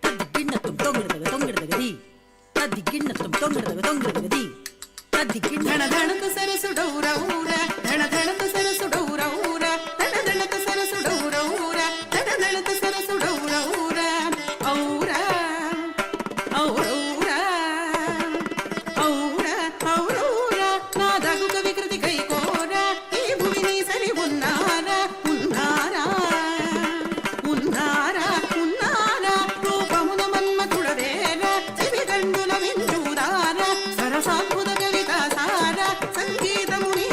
తది కిణ తం దొంగ కిడదగ దొంగ కిడదగది తది కిణ తం దొంగ కిడదగ దొంగ కిడదగది తది కిణ ధన ధనత సరసుడౌరౌర ధన ధనత సరసుడౌరౌర ధన ధనత సరసుడౌరౌర ధన ధనత సరసుడౌరౌర ఔరా ఔరౌరా ఔరా ఔరౌరా నాదగు కవి కృతి కై కోర ఈ భూమిని సరి ఉన్నారా ఉన్నారా ఉన్నారా ఉన్నారా రూపమున మన్మధుడ వేర సివి కన్నుల మించుదారా సరసాద్భుత కవిత సారా సంగీతము నీ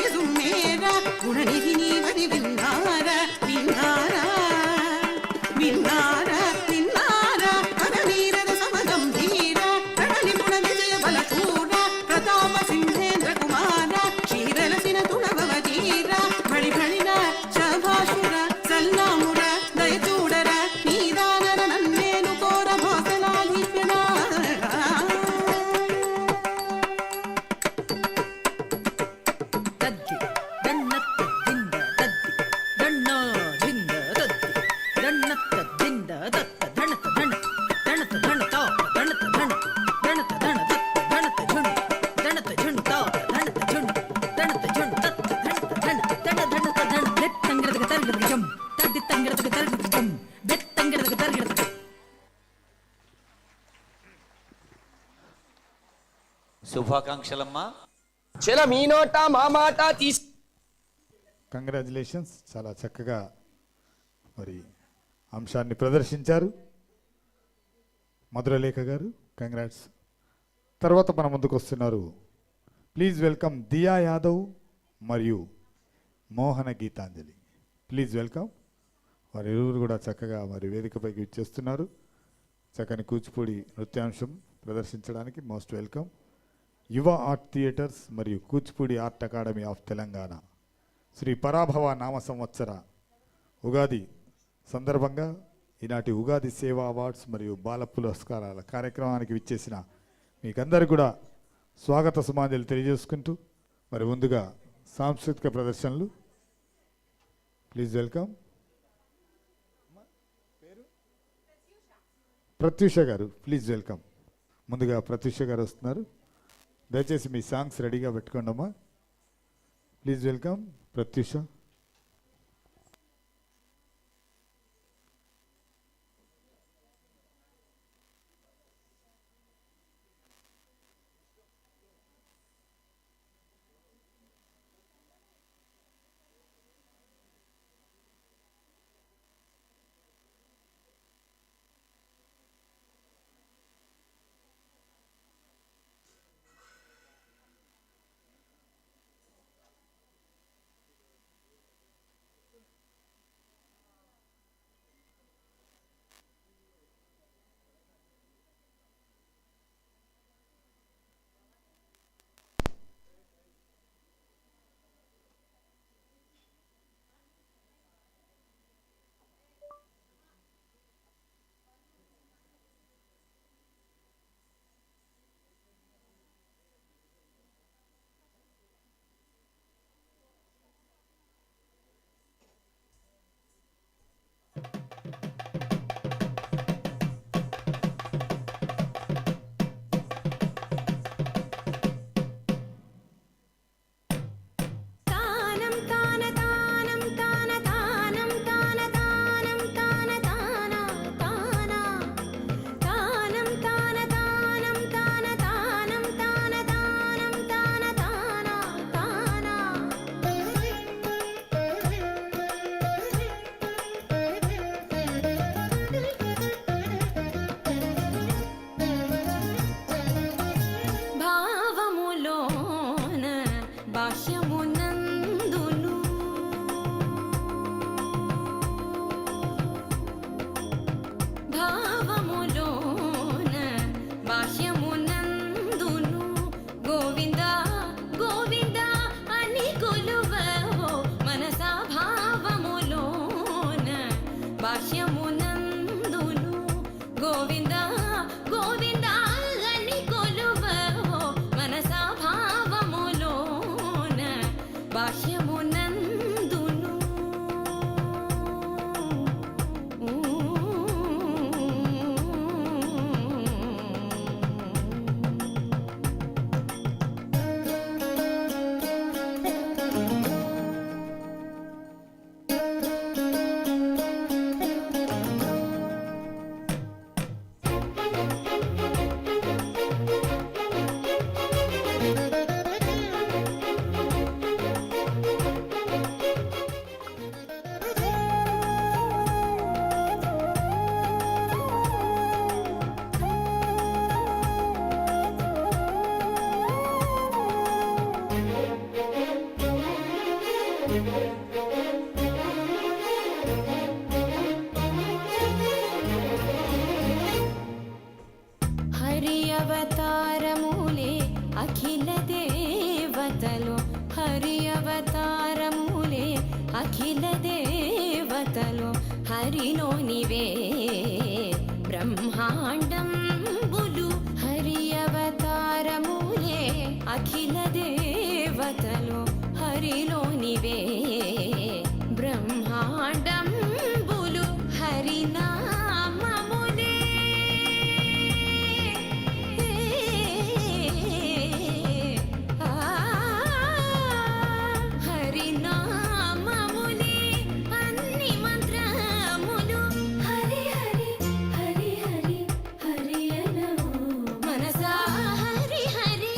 శుభాకాంక్షలమ్మా. చల మీ నోట మా మాట తీసు కంగ్రాచులేషన్స్, చాలా చక్కగా మరి అంశాన్ని ప్రదర్శించారు మధురలేఖ గారు. కంగ్రాట్స్. తర్వాత మన ముందుకు వస్తున్నారు. ప్లీజ్ వెల్కమ్ దియా యాదవ్ మరియు మోహన గీతాంజలి. Please welcome. వారి ఇరువురు కూడా చక్కగా మరి వేదికపైకి ఇచ్చేస్తున్నారు. చక్కని కూచిపూడి నృత్యాంశం ప్రదర్శించడానికి most welcome. Yuva art theatres మరియు Kuchipudi art academy of Telangana శ్రీ పరాభవ నామ సంవత్సర ఉగాది సందర్భంగా ఈనాటి ఉగాది సేవా అవార్డ్స్ మరియు బాల పురస్కారాల కార్యక్రమానికి విచ్చేసిన మీకందరికీ కూడా స్వాగత సుమాంజలి తెలియజేసుకుంటూ మరి ముందుగా సాంస్కృతిక ప్రదర్శనలు. Please welcome. ప్రత్యూష గారు ప్లీజ్ వెల్కమ్. ముందుగా ప్రత్యూష గారు వస్తున్నారు. దయచేసి మీ సాంగ్స్ రెడీగా పెట్టుకోండి అమ్మా. Please welcome Pratyusha. అఖిల దేవతలు హరిలోనివే బ్రహ్మాండంబులు హరి అవతారములే అఖిల దేవతలు హరిలోనివే బ్రహ్మాండంబులు హరినామములే హరినామములే అన్ని మంత్రములు హరి హరి హరి హరి హరి అనో మనసా హరి హరి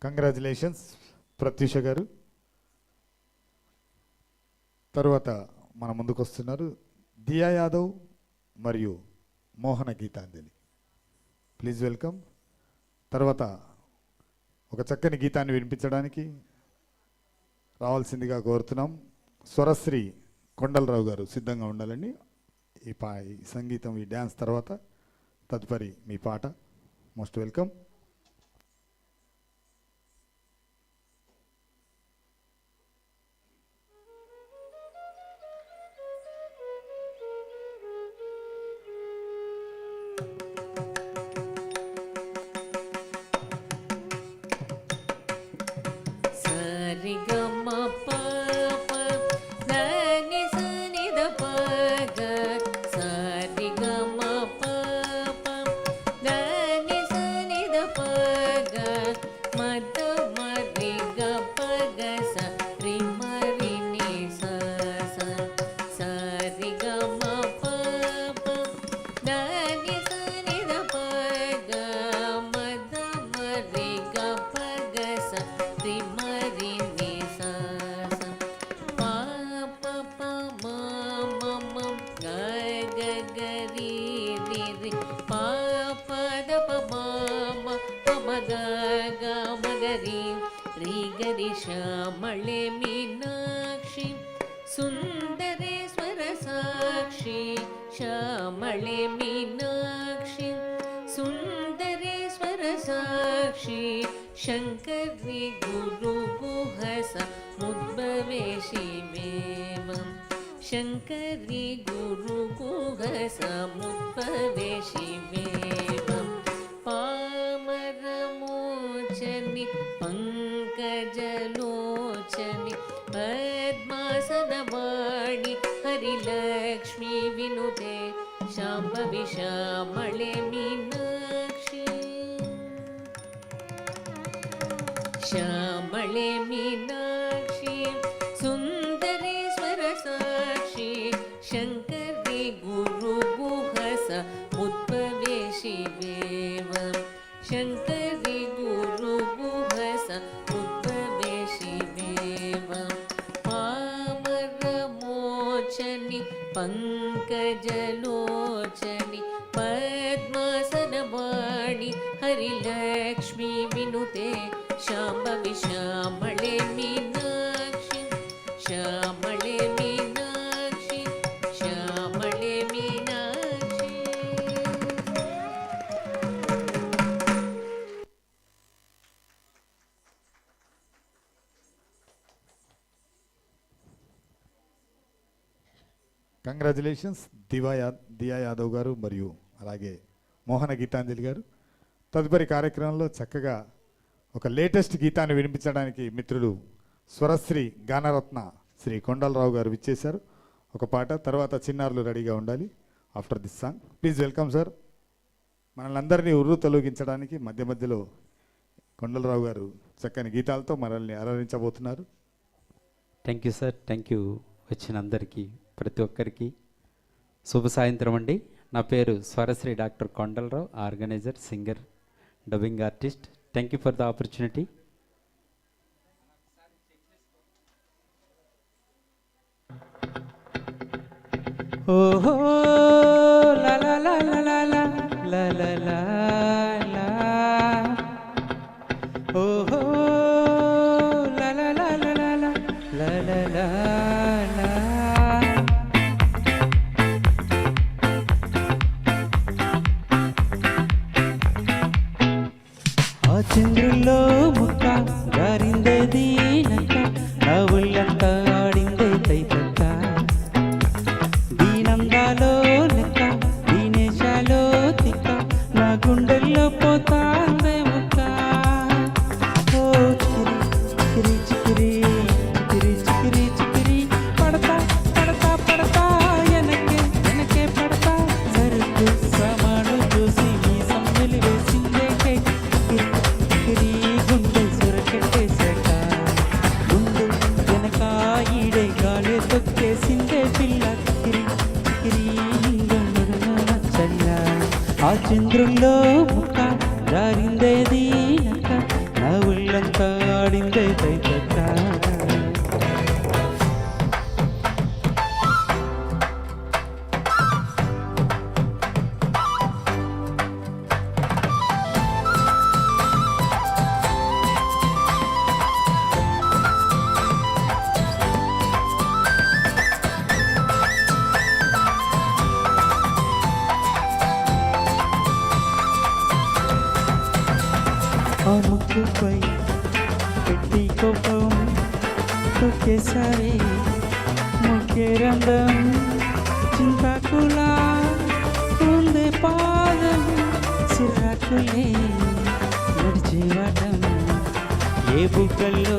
కంగ్రాచులేషన్స్ ప్రత్యూష గారు. తరువాత మన ముందుకు వస్తున్నారు దియా యాదవ్ మరియు మోహన గీతాంజలి. Please welcome. తర్వాత ఒక చక్కని గీతాన్ని వినిపించడానికి రావాల్సిందిగా కోరుతున్నాం. స్వరశ్రీ కొండలరావు గారు సిద్ధంగా ఉండాలండి. ఈ సంగీతం, ఈ డ్యాన్స్ తర్వాత తదుపరి మీ పాట. Most welcome. శ్యామళే మీనాక్షి సుందరేశ్వర సాక్షి శ్యామళే మీనాక్షి సుందరేశ్వర సాక్షి శంకరి గురు గుహస ముద్భవే శివేవం శంకరి గురు గుహస ముద్భవే శివేవం పామరమోచని పంకజలోచని పద్మాసనవాణి హరిలక్ష్మీ వినుతే శాంభవి శ్యామళే మీనాక్షి శ్యామళే మీనాక్షి సుందరేశ్వర సాక్షి శంకరి గురు గుహస ముద్భవే శివేవం శంకరి గురు గుహస ముద్భవే శివేవం పామరమోచని పంకజలోచని పద్మాసనవాణి హరిలక్ష్మీ వినుతే శాంభవి శ్యామళే మీనాక్షి శ్యామళే మీనాక్షి శ్యామళే మీనాక్షి. కంగ్రాచులేషన్స్ దియా యాదవ్ గారు మరియు అలాగే మోహన గీతాంజలి గారు. తదుపరి కార్యక్రమంలో చక్కగా ఒక లేటెస్ట్ గీతాన్ని వినిపించడానికి మిత్రుడు స్వరశ్రీ గానరత్న శ్రీ కొండలరావు గారు విచ్చేశారు. ఒక పాట తర్వాత చిన్నారులు రెడీగా ఉండాలి after this song. Please welcome sir. మనల్ని అందరినీ ఉర్రు తొలగించడానికి మధ్య మధ్యలో కొండలరావు గారు చక్కని గీతాలతో మనల్ని అలరించబోతున్నారు. Thank you sir. Thank you. వచ్చిన అందరికీ ప్రతి ఒక్కరికి శుభ సాయంత్రం అండి. నా పేరు Swarasri doctor Kondalarao, organiser, singer, dubbing artist. Thank you for the opportunity. ఓహో లా లా లా లా లా లా లా లా లా ఓహో లా లా లా లా లా లా లా లా లా. ఆ చంద్రుల్లో ముక్క జారిందే దీనక్క, నా ఒళ్ళంతా ఆడిందే తైతక్క. దీనందాలో లెక్క, దీనేశాలో తిక్క, నా గుండెల్లో పోతాందే ముక్క. ఓ చికిరి చికిరి చికిరి చికిరి చికిరి పడతా పడతా పడతా ఎనకే ఎనకే పడతా. సరుకు సామాను చూసి మీ సమ్మెలి వేసిందే చికిరి గుండె సురకెట్టేశాక. ముందు వెనక ఈడే గాలి తొక్కేసిందే పిల్ల చికిరి చికిరి చల్ల. ఆ చంద్రుల్లో ముక్క జారిందే దీనక్క, నా ఒళ్ళంతా ఆడిందే తైతక్క. ఆ ముక్కుపై పెట్టి కోపం తొక్కేసారి ముక్కే రంగం చింతాకులా ఉందే పాదం సిరాకులే నడిచేవాటం ఏ బుగ్గల్లో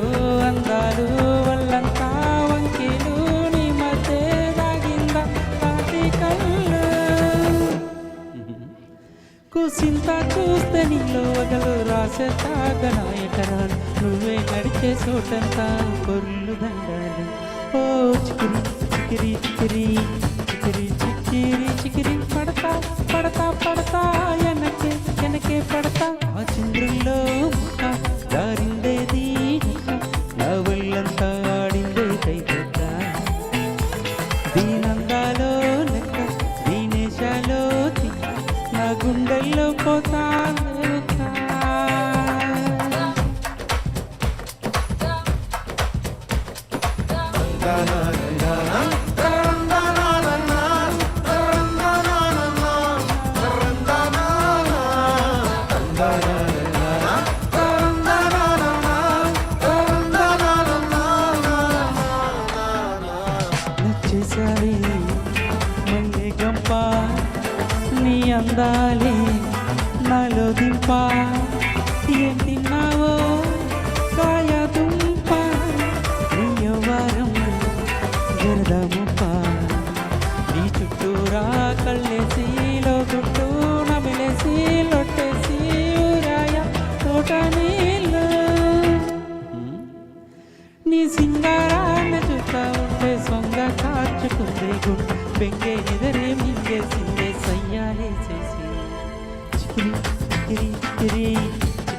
అందాలు వల్లంతా వంకెలు నీ మధ్య రాగిందా తాటి కళ్ళు కూసింత చూస్తే నీలో వగలు రాసే తాగనాయకరాలు నువ్వే నడిచే చోటంతా కొర్లు దండాలు. ఓ చికిరి చికిరి చికిరి చికిరి చికిరి చికిరి పడతా పడతా పడతా వెనకే వెనకే పడతా ఆ చంద్రుల్లో ముక్క దారిందేది నా ఒళ్ళంతా ఆడిందే కైతక్క. దీనందాలో లెక్క దీనేశాలో తిక్క నా గుండెల్లో పోతా నచ్చేసారి మళ్ళీ గంప నీ అందాలే నాలో దింప ఏం తిన్నావో కాయ దుంప నీ యవ్వారం జరదముప్ప నీ చుట్టూరా కళ్ళేసి లోగుట్టు నమిలేసి లొట్టేసి ఊరాయ తోట నీళ్ళు నీ సింగారాన్ని చూస్తా ఉంటే సొంగ కాచుకుంది గుండె బెంగే ఎదరే మింగేసిందే సయ్యాలేసేసి చికిరి చికిరి చికిరి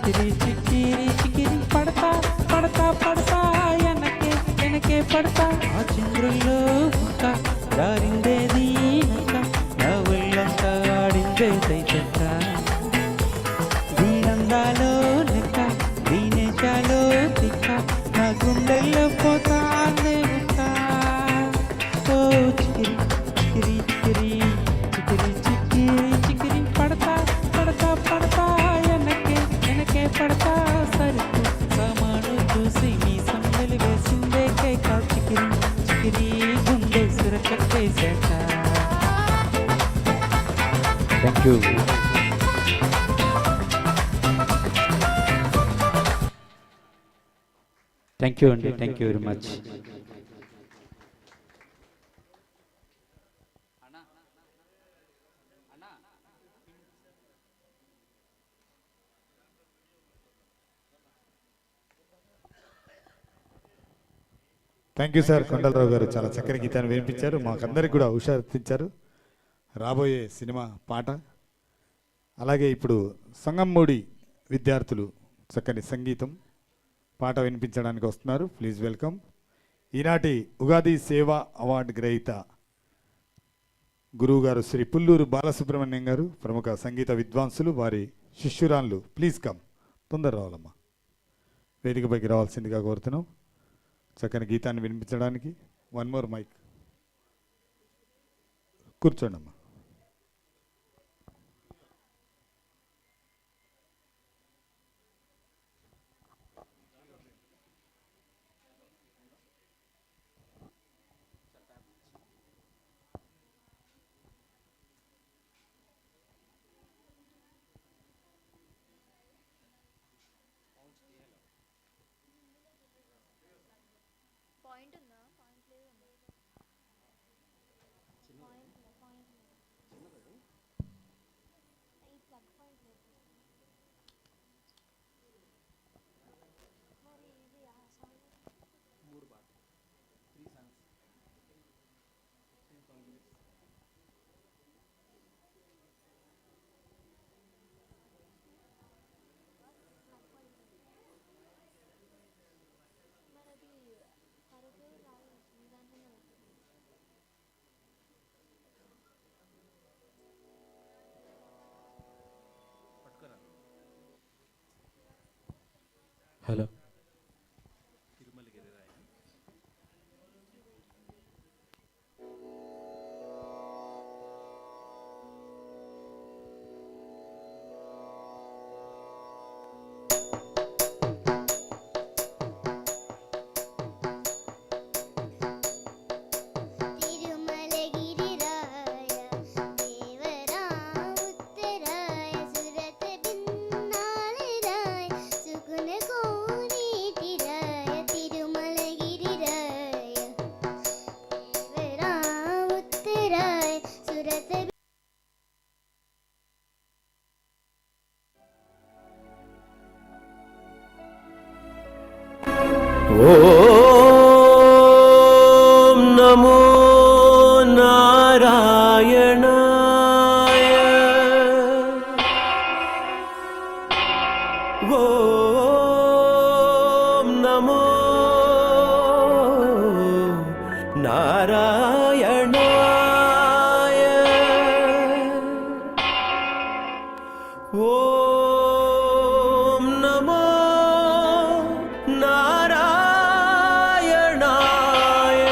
చికిరి చికిరి చికిరి పడతా పడతా పడతా వెనకే వెనకే పడతా ఆ చంద్రుల్లో ముక్క దారిందేది నక్క నా ఒళ్ళంతా ఆడిందే తైతక్క. దీనందాలో లెక్క దీనేశాలో తిక్క నా గుండెల్లో పోతా ముక్క. ఓ చికిరి చికిరి చికిరి చికిరి చికిరి చికిరి పడతా పడతా పడతా వెనకే వెనకే పడతా సరుకు సామాను చూసి నీ సందలు వేసిందే కేక చికిరి చికిరి గుండె సురకట్టేశాక. Thank you. థ్యాంక్ యూ అండి. Thank you very much. Thank you sir. Kondalarao garu చాలా చక్కని గీతాన్ని వినిపించారు, మాకందరికి కూడా హుషారెత్తించారు. రాబోయే సినిమా పాట, అలాగే ఇప్పుడు సంగమ్మూడి విద్యార్థులు చక్కని సంగీతం పాట వినిపించడానికి వస్తున్నారు. Please welcome. ఈనాటి ఉగాది సేవా అవార్డు గ్రహీత గురువు గారు శ్రీ పుల్లూరు బాలసుబ్రహ్మణ్యం గారు, ప్రముఖ సంగీత విద్వాంసులు, వారి శిష్యురాన్లు. Please come. తొందర రావాలమ్మా, వేదికపైకి రావాల్సిందిగా కోరుతున్నాం చక్కని గీతాన్ని వినిపించడానికి. One more mic. కూర్చోండి అమ్మా. పాయింట్ ఉందా? పాయింట్ లేదు. పాయింట్ హలో ఓం నమో నారాయణాయ ఓం నమో నారాయణాయ ఓం నమో నారాయణాయ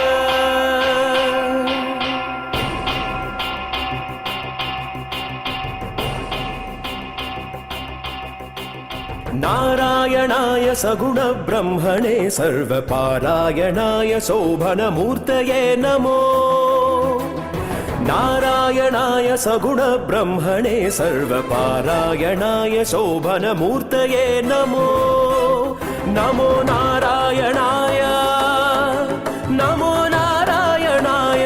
నారాయణాయ సగుణ బ్రహ్మణే సర్వపారాయణాయ శోభనమూర్తయే నమో నారాయణాయ సగుణ బ్రహ్మణే సర్వపారాయణాయ శోభనమూర్తయే నమో నమో నారాయణాయ నమో నారాయణాయ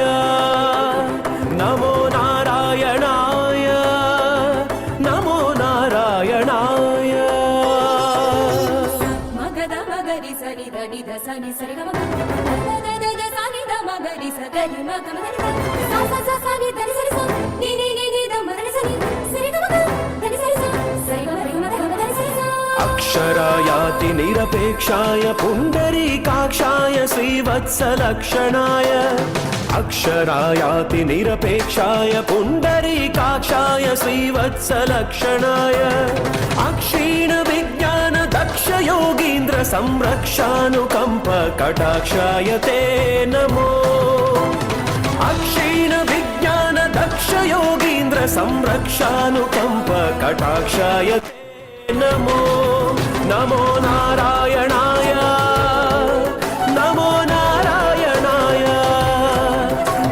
నమో నారాయణాయ నమో నారాయణాయ మగద మగరి సరి దని ద సని సరి గమ ద ద ద సని ద మగరి సగరి మగ మగరి స స సని దని సరి స ని ని ని ని ద మగరి సని సరి గమ దని సరి స సరి గమ రి మగ గమ దని సరి స అక్షరాయాతి నిరపేక్షాయ పుండరీకాక్షాయ శ్రీవత్సలక్షణాయ అక్షరాయాతి నిరపేక్షాయ పుండరీకాక్షాయ శ్రీవత్సలక్షణాయ అక్షీణ విజ్ఞాన దక్ష యోగీంద్ర సంరక్షానుకంప కటాక్షాయ తే నమో అక్షీణ విజ్ఞాన దక్ష యోగీంద్ర సంరక్షానుకంప కటాక్షాయ తే నమో నమో నారాయణాయ నమో నారాయణాయ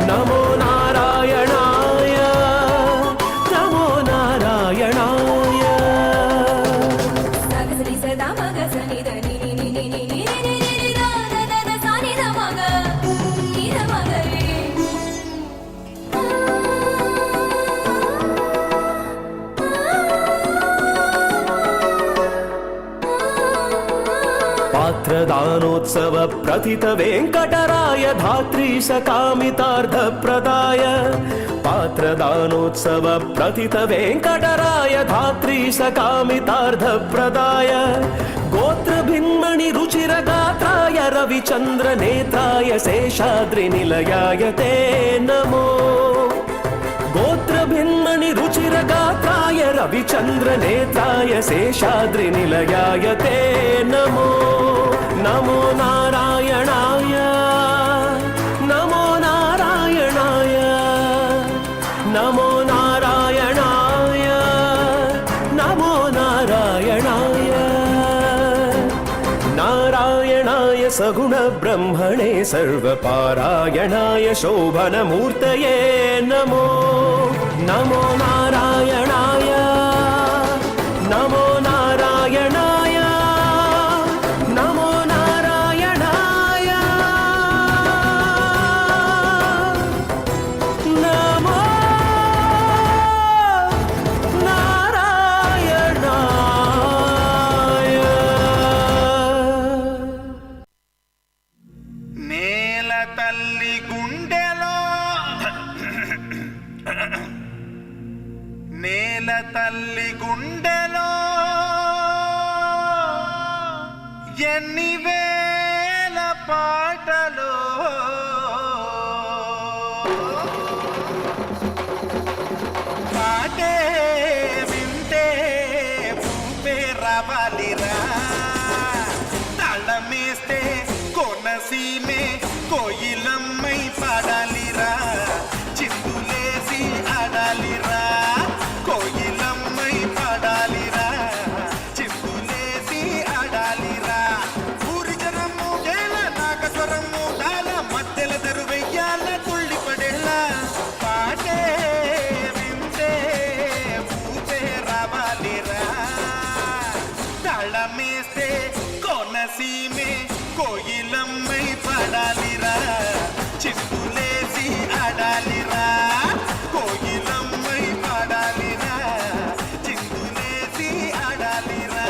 నమో నారాయణాయ నమో నారాయణాయ సగ సరి స ద మగ సని ద ని ని ని ని ని ని ని ని ద ద ద ద సని ద మగ ని ద మగ రి పాత్రదానోత్సవ ప్రథిత వెంకటరాయ ధాత్రీ సకామితార్థ ప్రదాయ పాత్రదానోత్సవ ప్రథిత వెంకటరాయ ధాత్రీ సకామితార్థ ప్రదాయ గోత్ర భిన్మణి రుచిర గాత్రాయ రవిచంద్ర నేత్రాయ శేషాద్రి నిలయాయ తే నమో గోత్ర భిన్మణి రుచిర గాత్రాయ రవిచంద్ర నేత్రాయ శేషాద్రి నిలయాయ తే నమో నమో నారాయణాయ నమో నారాయణాయ నమో నారాయణాయ నమో నారాయణాయ నారాయణాయ సగుణ బ్రహ్మణే సర్వపారాయణాయ శోభనమూర్తయే నమో నమో నారాయణాయ నమో నారాయణాయ నమో నారాయణాయ నమో నారాయణాయ నేల తల్లి గుండెలో నేల తల్లి గుండెలో ఎన్ని వేల పాటలు పాటే వింటే పూపే రవలిరా కోయిలమ్మై పాడాలిరా చిందులేసి ఆడాలిరా కోయిలమ్మై పాడాలిరా చిందులేసి ఆడాలిరా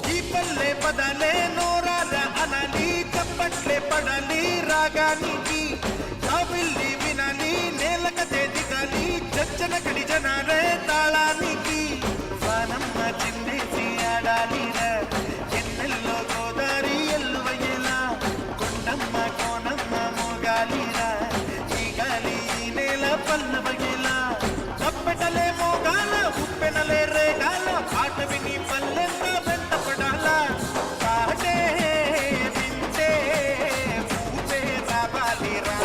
ఈ పల్లె పదలే నోరార అనాలి చప్పట్లే పడాలి రాగానికి కావిల్లి వినాలి నేలకతే దిగాలి చచ్చన కడి జనాలే తాళానికి వానమ్మ చిందేసి ఆడాలిరా ఎన్నెల్లో గోదారి ఎల్లువయ్యేలా కొండమ్మ కోనమ్మ మోగాలిరా ఈ గాలి ఈ నేల పల్లవయ్యేలా తప్పెటలే మోగాల ఉప్పెనలే రేగాల ఆట విని పల్లెంత వెంట పడాల పాటే వింటే ఊపే రావాలిరా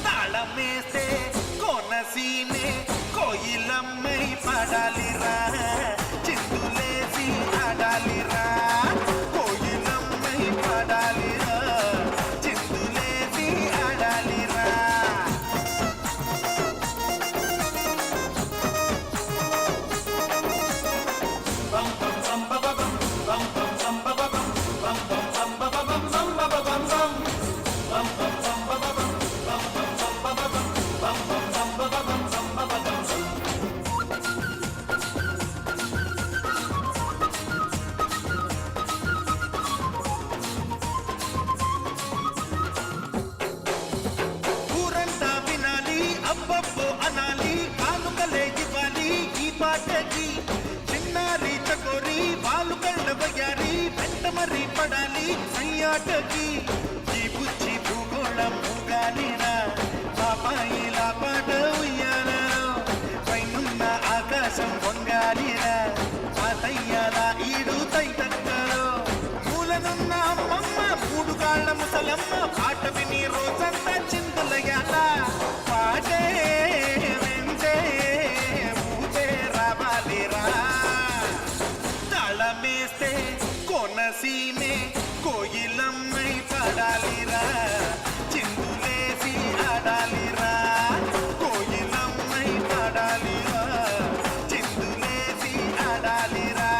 తాళమేస్తే కోనసీమే కోయిలమ్మై పాడాలిరా చిందులేసి ఆడాలిరా కోయిలమ్మై పాడాలిరా చిందులేసి ఆడాలిరా ఊరంతా వినాలి అబ్బబ్బో అనాలి కానుకలే ఇవ్వాలి ఈ పాటకి చిన్నారి చకోరి వాళ్ళు కళ్ళ వయ్యారి వెంట మరి పడాలి అయ్యాటకి ఈ బుచ్చి భూగోళం ఊగాలిరా పాపాయిలా పాట ఉయ్యాలలో పైనున్న ఆకాశం వంగాలిరా తాతయ్యాల ఈడు తైతక్కలో మూలనున్న అమ్మమ్మ మూడు కాళ్ళ ముసలమ్మ పాట విని రోజంతా చిందులయ్యాల పాటే వింటే ఊపే రావాలిరా తాళమేస్తే కోనసీమే కోయిలమ్మై పాడాలిరా చిందులేసి ఆడాలిరా కోయిలమ్మై పాడాలిరా చిందులేసి ఆడాలిరా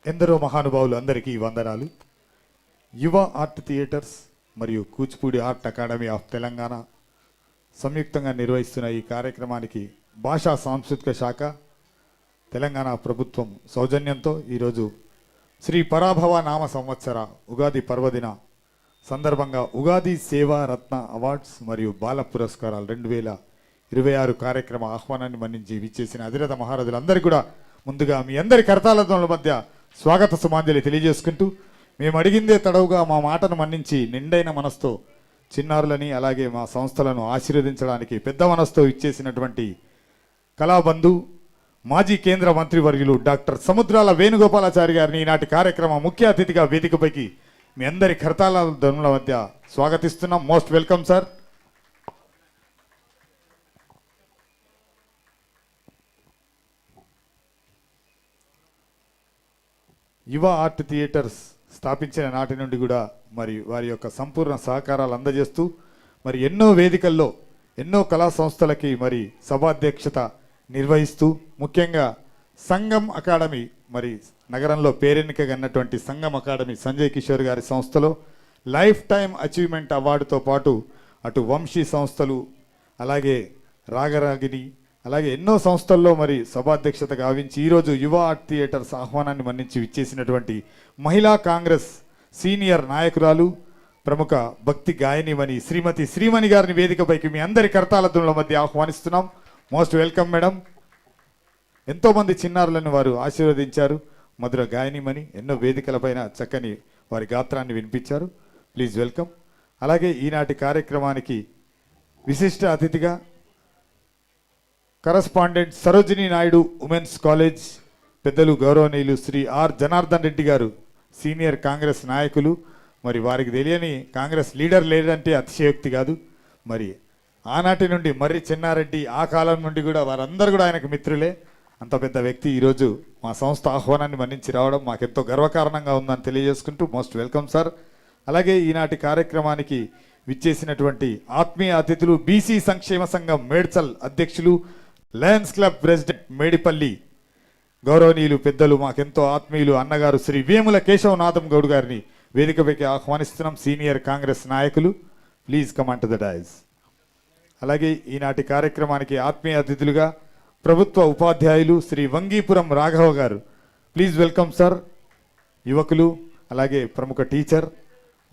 ఎందరో మహానుభావులు అందరికీ వందనాలు. యువ ఆర్ట్ థియేటర్స్ మరియు Kuchipudi art academy of Telangana సంయుక్తంగా నిర్వహిస్తున్న ఈ కార్యక్రమానికి భాషా సాంస్కృతిక శాఖ తెలంగాణ ప్రభుత్వం సౌజన్యంతో ఈరోజు శ్రీ పరాభవ నామ సంవత్సర ఉగాది పర్వదిన సందర్భంగా ఉగాది సేవా రత్న అవార్డ్స్ మరియు బాల పురస్కారాలు 2026 కార్యక్రమ ఆహ్వానాన్ని మన్నించి విచ్చేసిన అధిరథ మహారథులందరికీ కూడా ముందుగా మీ అందరి కరతాళధ్వనుల మధ్య స్వాగత సుమాంజలి తెలియజేసుకుంటూ మేము అడిగిందే తడవుగా మా మాటను మన్నించి నిండైన మనసుతో చిన్నారులని అలాగే మా సంస్థలను ఆశీర్వదించడానికి పెద్ద మనసుతో ఇచ్చేసినటువంటి కళాబంధు మాజీ కేంద్ర మంత్రివర్యులు డాక్టర్ సముద్రాల వేణుగోపాలాచారి గారిని ఈనాటి కార్యక్రమ ముఖ్య అతిథిగా వేదికపైకి మీ అందరి కరతాళధ్వనుల మధ్య స్వాగతిస్తున్నాం. Most welcome sir. Yuva art theatres స్థాపించిన నాటి నుండి కూడా మరి వారి యొక్క సంపూర్ణ సహకారాలు అందజేస్తూ మరి ఎన్నో వేదికల్లో ఎన్నో కళా సంస్థలకి మరి సభాధ్యక్షత నిర్వహిస్తూ ముఖ్యంగా సంగం అకాడమీ మరి నగరంలో పేరెన్నికగన్నటువంటి సంగం అకాడమీ సంజయ్ కిషోర్ గారి సంస్థలో లైఫ్ టైం అచీవ్మెంట్ అవార్డుతో పాటు అటు వంశీ సంస్థలు అలాగే రాగరాగిని అలాగే ఎన్నో సంస్థల్లో మరి సభాధ్యక్షత గావించి ఈరోజు యువ ఆర్ట్ థియేటర్స్ ఆహ్వానాన్ని మన్నించి విచ్చేసినటువంటి మహిళా కాంగ్రెస్ సీనియర్ నాయకురాలు ప్రముఖ భక్తి గాయనిమణి శ్రీమతి శ్రీమణి గారిని వేదికపైకి మీ అందరి కరతాళధ్వనుల మధ్య ఆహ్వానిస్తున్నాం. Most welcome madam. ఎంతోమంది చిన్నారులను వారు ఆశీర్వదించారు. మధుర గాయనిమణి ఎన్నో వేదికలపైన చక్కని వారి గాత్రాన్ని వినిపించారు. Please welcome. అలాగే ఈనాటి కార్యక్రమానికి విశిష్ట అతిథిగా correspondent Sarojini Naidu women's college పెద్దలు గౌరవనీయులు శ్రీ ఆర్ జనార్దన్ రెడ్డి గారు, సీనియర్ కాంగ్రెస్ నాయకులు. మరి వారికి తెలియని కాంగ్రెస్ లీడర్ లేదంటే అతిశయోక్తి కాదు. మరి ఆనాటి నుండి మర్రి చెన్నారెడ్డి, ఆ కాలం నుండి కూడా వారందరూ కూడా ఆయనకు మిత్రులే. అంత పెద్ద వ్యక్తి ఈరోజు మా సంస్థ ఆహ్వానాన్ని మన్నించి రావడం మాకెంతో గర్వకారణంగా ఉందని తెలియజేసుకుంటూ మోస్ట్ వెల్కమ్ సార్. అలాగే ఈనాటి కార్యక్రమానికి విచ్చేసినటువంటి ఆత్మీయ అతిథులు బీసీ సంక్షేమ సంఘం మేడ్చల్ అధ్యక్షులు, లయన్స్ క్లబ్ ప్రెసిడెంట్ మేడిపల్లి గౌరవనీయులు పెద్దలు మాకెంతో ఆత్మీయులు అన్నగారు శ్రీ వేముల కేశవనాథం గౌడ్ గారిని వేదికపైకి ఆహ్వానిస్తున్నాం. సీనియర్ కాంగ్రెస్ నాయకులు, please come on to the dais. అలాగే ఈనాటి కార్యక్రమానికి ఆత్మీయ అతిథులుగా ప్రభుత్వ ఉపాధ్యాయులు శ్రీ వంగీపురం రాఘవ గారు, ప్లీజ్ వెల్కమ్ సార్. యువకులు అలాగే ప్రముఖ టీచర్,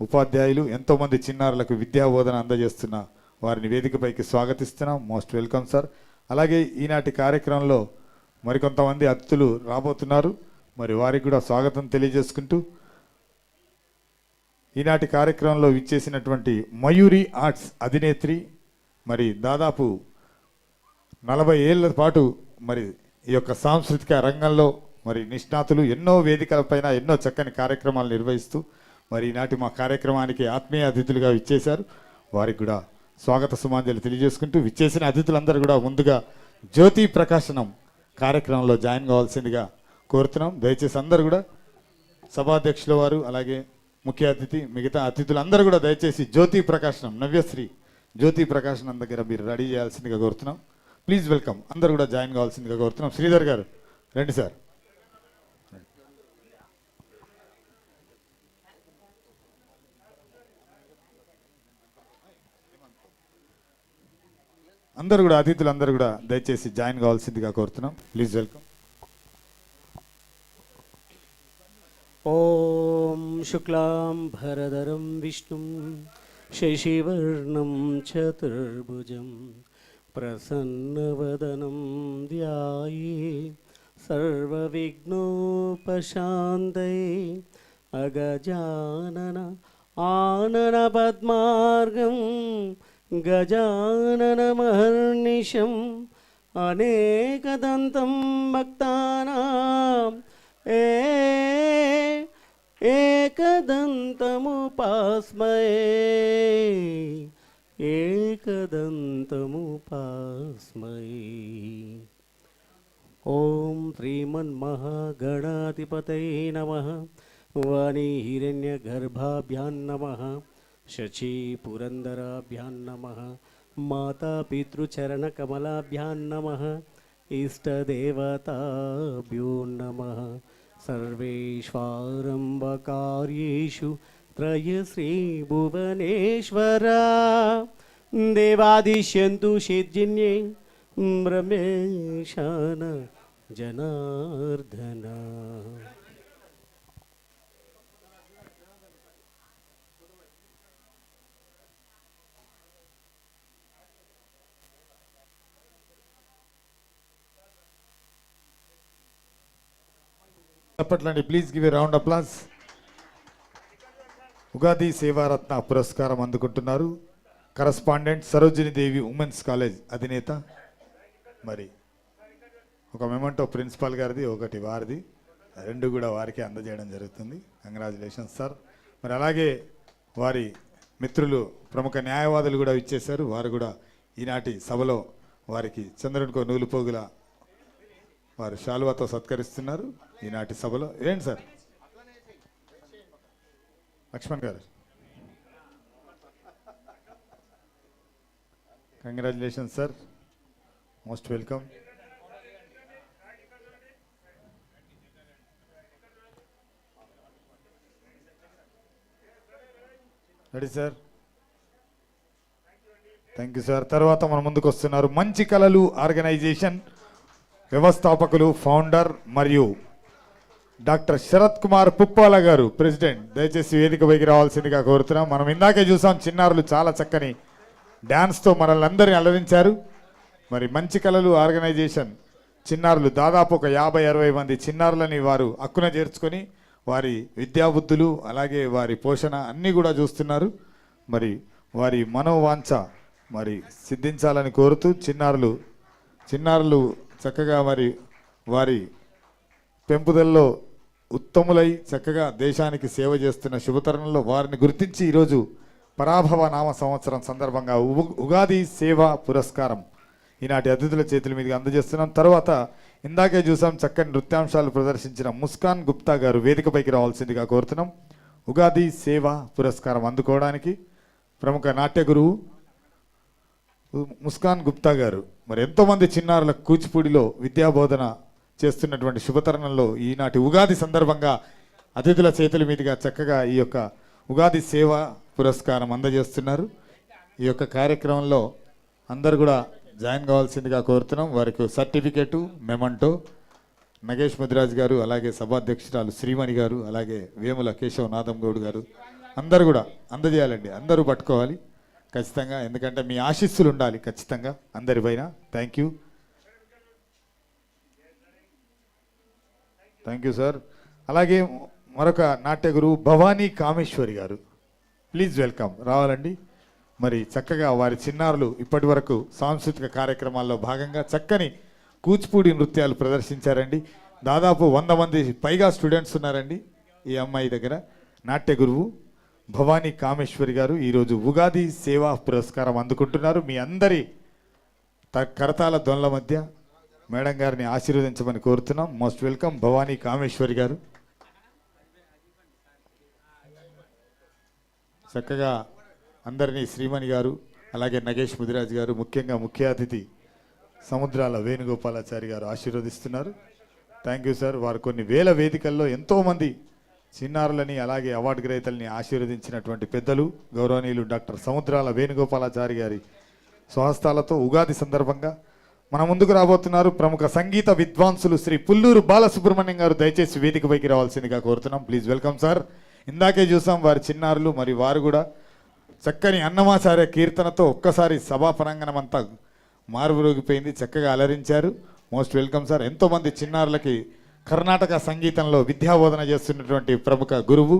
ఉపాధ్యాయులు, ఎంతోమంది చిన్నారులకు విద్యా బోధన అందజేస్తున్న వారిని వేదికపైకి స్వాగతిస్తున్నాం. Most welcome sir. అలాగే ఈనాటి కార్యక్రమంలో మరికొంతమంది అతిథులు రాబోతున్నారు. మరి వారికి కూడా స్వాగతం తెలియజేసుకుంటూ ఈనాటి కార్యక్రమంలో విచ్చేసినటువంటి మయూరి ఆర్ట్స్ అధినేత్రి, మరి దాదాపు 40 ఏళ్ల పాటు మరి ఈ యొక్క సాంస్కృతిక రంగంలో మరి నిష్ణాతులు, ఎన్నో వేదికలపైన ఎన్నో చక్కని కార్యక్రమాలు నిర్వహిస్తూ మరి ఈనాటి మా కార్యక్రమానికి ఆత్మీయ అతిథులుగా విచ్చేశారు. వారికి కూడా స్వాగత సుమాంజలి తెలియజేసుకుంటూ విచ్చేసిన అతిథులందరూ కూడా ముందుగా జ్యోతి ప్రకాశనం కార్యక్రమంలో జాయిన్ కావాల్సిందిగా కోరుతున్నాం. దయచేసి అందరూ కూడా సభాధ్యక్షుల వారు అలాగే ముఖ్య అతిథి మిగతా అతిథులందరూ కూడా దయచేసి జ్యోతి ప్రకాశనం, నవ్యశ్రీ జ్యోతి ప్రకాశనం దగ్గర మీరు రెడీ చేయాల్సిందిగా కోరుతున్నాం. ప్లీజ్ వెల్కమ్, అందరూ కూడా జాయిన్ కావాల్సిందిగా కోరుతున్నాం. శ్రీధర్ గారు రండి సార్. అందరూ కూడా అతిథులందరూ కూడా దయచేసి జాయిన్ కావాల్సిందిగా కోరుతున్నాం. Please welcome. ఓం శుక్లాం భరధరం విష్ణుం శశివర్ణం చతుర్భుజం ప్రసన్నవదనం ధ్యాయే సర్వవిఘ్నోపశాంతయే అగజానన ఆనన పద్మార్గం గజాననమహర్నిశం అనేకదంతం భక్తానాం ఏకదంతముపాస్మయే ఏకదంతముపాస్మయే. ఓం శ్రీమన్మహాగణాధిపతయే నమః. వాణీ హిరణ్యగర్భాభ్యాం నమః. శచీ పురందరాభ్యాం నమః. మాతా పితృచరణకమలాభ్యాం నమః. ఇష్టదేవతాభ్యో నమః. సర్వేష్వారంభకార్యేషు త్రయశ్రీ భువనేశ్వరా దేవాదిశ్యంతు సిద్ధిన్యే బ్రహ్మేశాన జనార్దన. చెప్పట్లండి, please give a round applause. Ugadi Sevaratna పురస్కారం అందుకుంటున్నారు correspondent Sarojini Devi women's college అధినేత. మరి ఒక మెమెంటో ప్రిన్సిపాల్ గారిది, ఒకటి వారిది, రెండు కూడా వారికి అందజేయడం జరుగుతుంది. Congratulations sir. మరి అలాగే వారి మిత్రులు ప్రముఖ న్యాయవాదులు కూడా ఇచ్చేశారు. వారు కూడా ఈనాటి సభలో వారికి చంద్రునికో నూలుపోగుల వారు శాలువాతో సత్కరిస్తున్నారు ఈనాటి సభలో. ఏంటి సార్ లక్ష్మణ్ గారు, congratulations sir, most welcome. Ready sir, thank you sir. తర్వాత మన ముందుకు వస్తున్నారు మంచి కళలు ఆర్గనైజేషన్ వ్యవస్థాపకులు, ఫౌండర్ మరియు డాక్టర్ శరత్ కుమార్ పుప్పాల గారు, ప్రెసిడెంట్. దయచేసి వేదిక పైకి రావాల్సిందిగా కోరుతున్నాం. మనం ఇందాకే చూసాం చిన్నారులు చాలా చక్కని డ్యాన్స్తో మనల్ని అందరినీ అలరించారు. మరి మంచి కళలు ఆర్గనైజేషన్ చిన్నారులు దాదాపు ఒక 50-60 మంది చిన్నారులని వారు హక్కున చేర్చుకొని వారి విద్యాబుద్ధులు అలాగే వారి పోషణ అన్నీ కూడా చూస్తున్నారు. మరి వారి మనోవాంఛ మరి సిద్ధించాలని కోరుతూ చిన్నారులు చక్కగా మరి వారి పెంపుదలలో ఉత్తములై చక్కగా దేశానికి సేవ చేస్తున్న శుభతరుణంలో వారిని గుర్తించి ఈరోజు పరాభవ నామ సంవత్సరం సందర్భంగా ఉగాది సేవా పురస్కారం ఈనాటి అతిథుల చేతుల మీదుగా అందజేస్తున్నాం. తర్వాత ఇందాకే చూసాం చక్కని నృత్యాంశాలు ప్రదర్శించిన ముస్కాన్ గుప్తా గారు వేదికపైకి రావాల్సిందిగా కోరుతున్నాం. ఉగాది సేవా పురస్కారం అందుకోవడానికి ప్రముఖ నాట్య గురువు ముస్కాన్ గుప్తా గారు మరి ఎంతోమంది చిన్నారుల కూచిపూడిలో విద్యాబోధన చేస్తున్నటువంటి శుభతరుణంలో ఈనాటి ఉగాది సందర్భంగా అతిథుల చేతుల మీదుగా చక్కగా ఈ యొక్క ఉగాది సేవా పురస్కారం అందజేస్తున్నారు. ఈ యొక్క కార్యక్రమంలో అందరు కూడా జాయిన్ కావాల్సిందిగా కోరుతున్నాం. వారికి సర్టిఫికేటు మెమంటో నగేష్ ముదిరాజ్ గారు, అలాగే సభాధ్యక్షురాలు శ్రీమణి గారు, అలాగే వేముల కేశవ నాదం గౌడ్ గారు అందరు కూడా అందజేయాలండి. అందరూ పట్టుకోవాలి ఖచ్చితంగా, ఎందుకంటే మీ ఆశీస్సులు ఉండాలి ఖచ్చితంగా అందరిపైన. Thank you sir. అలాగే మరొక నాట్య గురువు భవానీ కామేశ్వరి గారు, ప్లీజ్ వెల్కమ్, రావాలండి. మరి చక్కగా వారి చిన్నారులు ఇప్పటి వరకు సాంస్కృతిక కార్యక్రమాల్లో భాగంగా చక్కని కూచిపూడి నృత్యాలు ప్రదర్శించారండి. దాదాపు 100 మంది పైగా స్టూడెంట్స్ ఉన్నారండి ఈ అమ్మాయి దగ్గర. నాట్య గురువు భవానీ కామేశ్వరి గారు ఈరోజు ఉగాది సేవా పురస్కారం అందుకుంటున్నారు. మీ అందరి కరతాల ధ్వనుల మధ్య మేడం గారిని ఆశీర్వదించమని కోరుతున్నాం. మోస్ట్ వెల్కమ్ భవానీ కామేశ్వరి గారు. చక్కగా అందరినీ శ్రీమణి గారు, అలాగే నగేష్ ముదిరాజ్ గారు, ముఖ్యంగా ముఖ్య అతిథి సముద్రాల వేణుగోపాలాచారి గారు ఆశీర్వదిస్తున్నారు. Thank you sir. వారు కొన్ని వేల వేదికల్లో ఎంతోమంది చిన్నారులని అలాగే అవార్డు గ్రహీతల్ని ఆశీర్వదించినటువంటి పెద్దలు గౌరవనీయులు డాక్టర్ సముద్రాల వేణుగోపాలాచారి గారి స్వహస్తాలతో ఉగాది సందర్భంగా మన ముందుకు రాబోతున్నారు ప్రముఖ సంగీత విద్వాంసులు శ్రీ పుల్లూరు బాలసుబ్రహ్మణ్యం గారు. దయచేసి వేదికపైకి రావాల్సిందిగా కోరుతున్నాం. Please welcome sir. ఇందాకే చూసాం వారి చిన్నారులు, మరి వారు కూడా చక్కని అన్నమాచార్య కీర్తనతో ఒక్కసారి సభా ప్రాంగణం అంతా మారుమోగిపోయింది, చక్కగా అలరించారు. Most welcome sir. ఎంతోమంది చిన్నారులకి కర్ణాటక సంగీతంలో విద్యాబోధన చేస్తున్నటువంటి ప్రముఖ గురువు,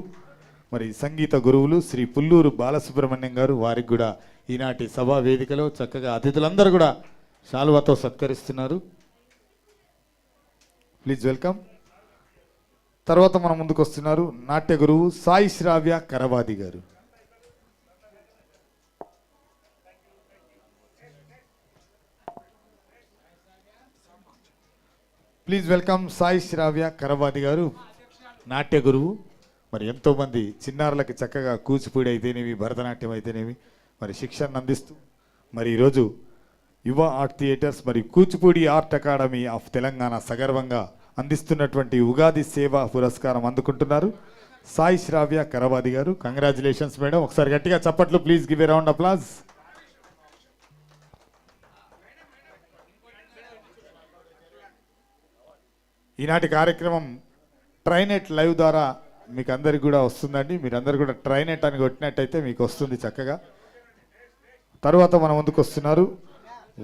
మరి సంగీత గురువులు శ్రీ పుల్లూరు బాలసుబ్రహ్మణ్యం గారు. వారికి కూడా ఈనాటి సభా వేదికలో చక్కగా అతిథులందరూ కూడా శాలువాతో సత్కరిస్తున్నారు. Please welcome. తర్వాత మన ముందుకు వస్తున్నారు నాట్య గురువు సాయి శ్రావ్య కరవాది గారు. ప్లీజ్ వెల్కమ్ సాయి శ్రావ్య కరవాది గారు, నాట్య గురువు. మరి ఎంతోమంది చిన్నారులకి చక్కగా కూచిపూడి అయితేనేమి, భరతనాట్యం అయితేనేమి మరి శిక్షణ అందిస్తూ మరి ఈరోజు యువ ఆర్ట్ థియేటర్స్ మరి Kuchipudi art academy of Telangana సగర్వంగా అందిస్తున్నటువంటి ఉగాది సేవా పురస్కారం అందుకుంటున్నారు సాయి శ్రావ్య కరవాది గారు. Congratulations madam. ఒకసారి గట్టిగా చప్పట్లు please, give a round applause. ఈనాటి కార్యక్రమం ట్రైనెట్ లైవ్ ద్వారా మీకు అందరికి కూడా వస్తుందండి. మీరందరూ కూడా ట్రైనెట్ అని కొట్టినట్టయితే మీకు వస్తుంది చక్కగా. తర్వాత మన ముందుకు వస్తున్నారు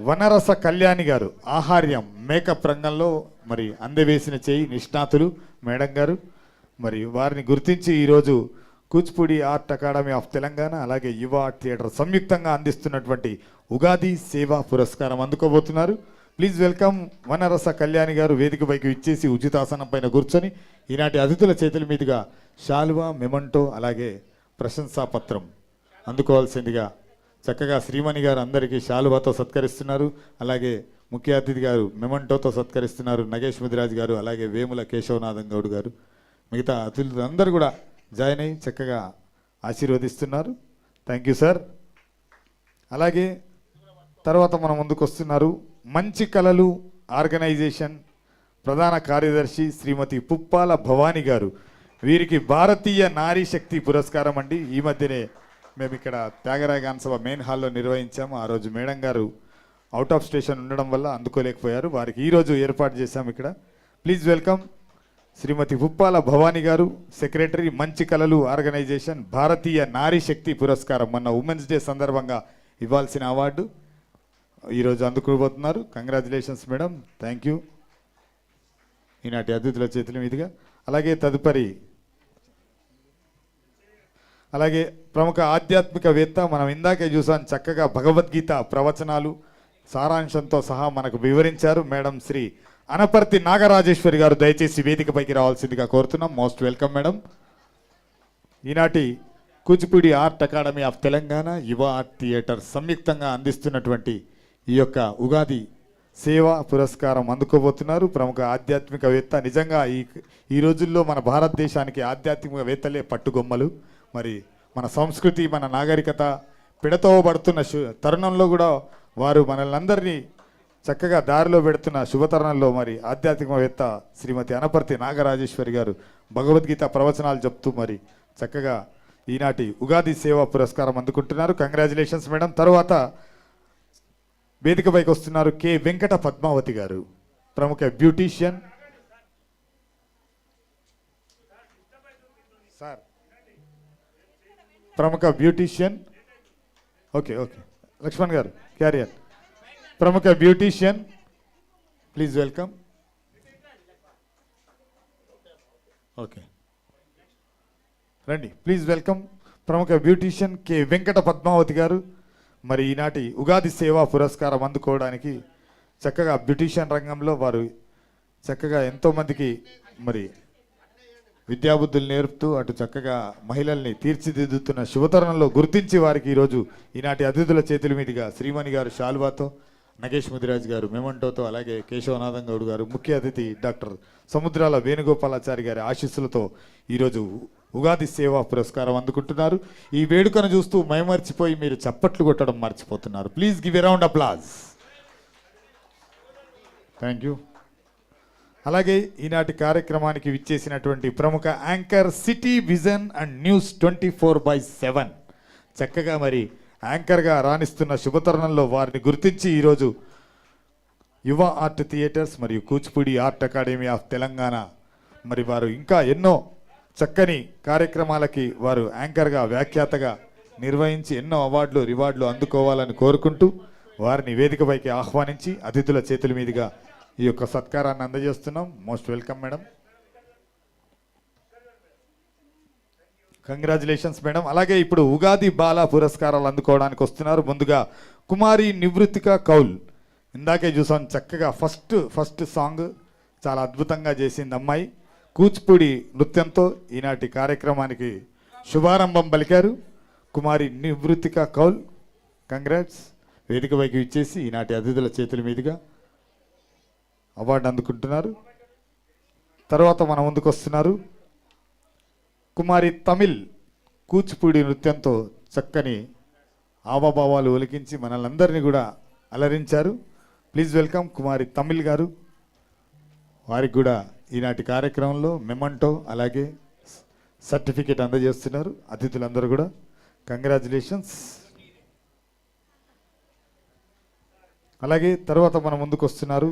వనరస కళ్యాణి గారు, ఆహార్యం మేకప్ రంగంలో మరి అందవేసిన చేయి నిష్ణాతులు మేడం గారు. మరి వారిని గుర్తించి ఈరోజు Kuchipudi art academy of Telangana అలాగే యువ ఆర్ట్ థియేటర్ సంయుక్తంగా అందిస్తున్నటువంటి ఉగాది సేవా పురస్కారం అందుకోబోతున్నారు. ప్లీజ్ వెల్కమ్ వనరస కళ్యాణి గారు. వేదికపైకి ఇచ్చేసి ఉచితాసనం పైన కూర్చొని ఈనాటి అతిథుల చేతుల మీదుగా శాలువా, మెమంటో అలాగే ప్రశంసా పత్రం అందుకోవాల్సిందిగా చక్కగా శ్రీమణి గారు అందరికీ శాలువాతో సత్కరిస్తున్నారు. అలాగే ముఖ్య అతిథి గారు మెమంటోతో సత్కరిస్తున్నారు నగేష్ ముదిరాజ్ గారు, అలాగే వేముల కేశవనాథం గౌడ్ గారు. మిగతా అతిథులు అందరూ కూడా జాయిన్ అయ్యి చక్కగా ఆశీర్వదిస్తున్నారు. Thank you sir. అలాగే తర్వాత మనం ముందుకు వస్తున్నారు మంచి కళలు ఆర్గనైజేషన్ ప్రధాన కార్యదర్శి శ్రీమతి పుప్పాల భవానీ గారు. వీరికి భారతీయ నారీ శక్తి పురస్కారం అండి. ఈ మధ్యనే మేము ఇక్కడ త్యాగరాయ గాన సభ మెయిన్ హాల్లో నిర్వహించాము. ఆ రోజు మేడం గారు అవుట్ ఆఫ్ స్టేషన్ ఉండడం వల్ల అందుకోలేకపోయారు. వారికి ఈరోజు ఏర్పాటు చేశాము ఇక్కడ. ప్లీజ్ వెల్కమ్ శ్రీమతి పుప్పాల భవానీ గారు, సెక్రటరీ మంచి కళలు ఆర్గనైజేషన్, భారతీయ నారీ శక్తి పురస్కారం మొన్న ఉమెన్స్ డే సందర్భంగా ఇవ్వాల్సిన అవార్డు ఈరోజు అందుకోబోతున్నారు. Congratulations madam. Thank you. ఈనాటి అతిథుల చేతుల మీదుగా. అలాగే తదుపరి అలాగే ప్రముఖ ఆధ్యాత్మికవేత్త, మనం ఇందాకే చూసాం, చక్కగా భగవద్గీత ప్రవచనాలు సారాంశంతో సహా మనకు వివరించారు మేడం శ్రీ అనపర్తి నాగరాజేశ్వరి గారు. దయచేసి వేదికపైకి రావాల్సిందిగా కోరుతున్నాం. Most welcome madam. ఈనాటి Kuchipudi art academy of Telangana, Yuva art theatre సంయుక్తంగా అందిస్తున్నటువంటి ఈ యొక్క ఉగాది సేవా పురస్కారం అందుకోబోతున్నారు ప్రముఖ ఆధ్యాత్మికవేత్త. నిజంగా ఈ రోజుల్లో మన భారతదేశానికి ఆధ్యాత్మికవేత్తలే పట్టుగొమ్మలు. మరి మన సంస్కృతి, మన నాగరికత పిడతో పడుతున్న తరుణంలో కూడా వారు మనల్ని అందరినీ చక్కగా దారిలో పెడుతున్న శుభతరుణంలో మరి ఆధ్యాత్మికవేత్త శ్రీమతి అనపర్తి నాగరాజేశ్వరి గారు భగవద్గీత ప్రవచనాలు చెప్తూ మరి చక్కగా ఈనాటి ఉగాది సేవా పురస్కారం అందుకుంటున్నారు. Congratulations madam. తర్వాత వేదికపైకి వస్తున్నారు కె వెంకట పద్మావతి గారు, ప్రముఖ బ్యూటీషియన్. సార్ ప్రముఖ బ్యూటీషియన్. ఓకే ఓకే లక్ష్మణ్ గారు క్యారియర్. ప్రముఖ బ్యూటీషియన్, ప్లీజ్ వెల్కమ్. ఓకే రండి, ప్లీజ్ వెల్కమ్ ప్రముఖ బ్యూటీషియన్ కె వెంకట పద్మావతి గారు. మరి ఈనాటి ఉగాది సేవా పురస్కారం అందుకోవడానికి చక్కగా బ్యూటీషియన్ రంగంలో వారు చక్కగా ఎంతోమందికి మరి విద్యాబుద్ధులు నేర్పుతూ అటు చక్కగా మహిళల్ని తీర్చిదిద్దుతున్న శుభతరుణంలో గుర్తించి వారికి ఈరోజు ఈనాటి అతిథుల చేతుల మీదుగా శ్రీమణి గారు శాల్వాతో, నగేష్ ముదిరాజ్ గారు మెమంటోతో, అలాగే కేశవనాథం గౌడ్ గారు ముఖ్య అతిథి డాక్టర్ సముద్రాల వేణుగోపాలాచారి గారి ఆశీస్సులతో ఈరోజు ఉగాది సేవా పురస్కారం అందుకుంటున్నారు. ఈ వేడుకను చూస్తూ మైమర్చిపోయి మీరు చప్పట్లు కొట్టడం మర్చిపోతున్నారు. Please give a round applause. Thank you. అలాగే ఈనాటి కార్యక్రమానికి విచ్చేసినటువంటి ప్రముఖ anchor city vision and news 24/7 చక్కగా మరి యాంకర్గా రాణిస్తున్న శుభతరుణంలో వారిని గుర్తించి ఈరోజు యువ ఆర్ట్ థియేటర్స్ మరియు Kuchipudi art academy of Telangana మరి వారు ఇంకా ఎన్నో చక్కని కార్యక్రమాలకి వారు యాంకర్గా వ్యాఖ్యాతగా నిర్వహించి ఎన్నో అవార్డులు రివార్డులు అందుకోవాలని కోరుకుంటూ వారిని వేదికపైకి ఆహ్వానించి అతిథుల చేతుల మీదుగా ఈ యొక్క సత్కారాన్ని అందజేస్తున్నాం. Most welcome madam. Congratulations madam. అలాగే ఇప్పుడు ఉగాది బాల పురస్కారాలు అందుకోవడానికి వస్తున్నారు. ముందుగా కుమారి నివృత్తిక కౌల్. ఇందాకే చూసాం చక్కగా ఫస్ట్ సాంగ్ చాలా అద్భుతంగా చేసింది అమ్మాయి. కూచిపూడి నృత్యంతో ఈనాటి కార్యక్రమానికి శుభారంభం పలికారు కుమారి నివృత్తిక కౌల్. కంగ్రాట్స్. వేదికపైకి ఇచ్చేసి ఈనాటి అతిథుల చేతుల మీదుగా అవార్డు అందుకుంటున్నారు. తర్వాత మన ముందుకు వస్తున్నారు కుమారి తమిళ్. కూచిపూడి నృత్యంతో చక్కని ఆవభావాలు ఒలికించి మనల్ని కూడా అలరించారు. ప్లీజ్ వెల్కమ్ కుమారి తమిళ్ గారు. వారికి కూడా ఈనాటి కార్యక్రమంలో మెమంటో అలాగే సర్టిఫికేట్ అందజేస్తున్నారు అతిథులందరూ కూడా. కంగ్రాచులేషన్స్. అలాగే తర్వాత మన ముందుకు వస్తున్నారు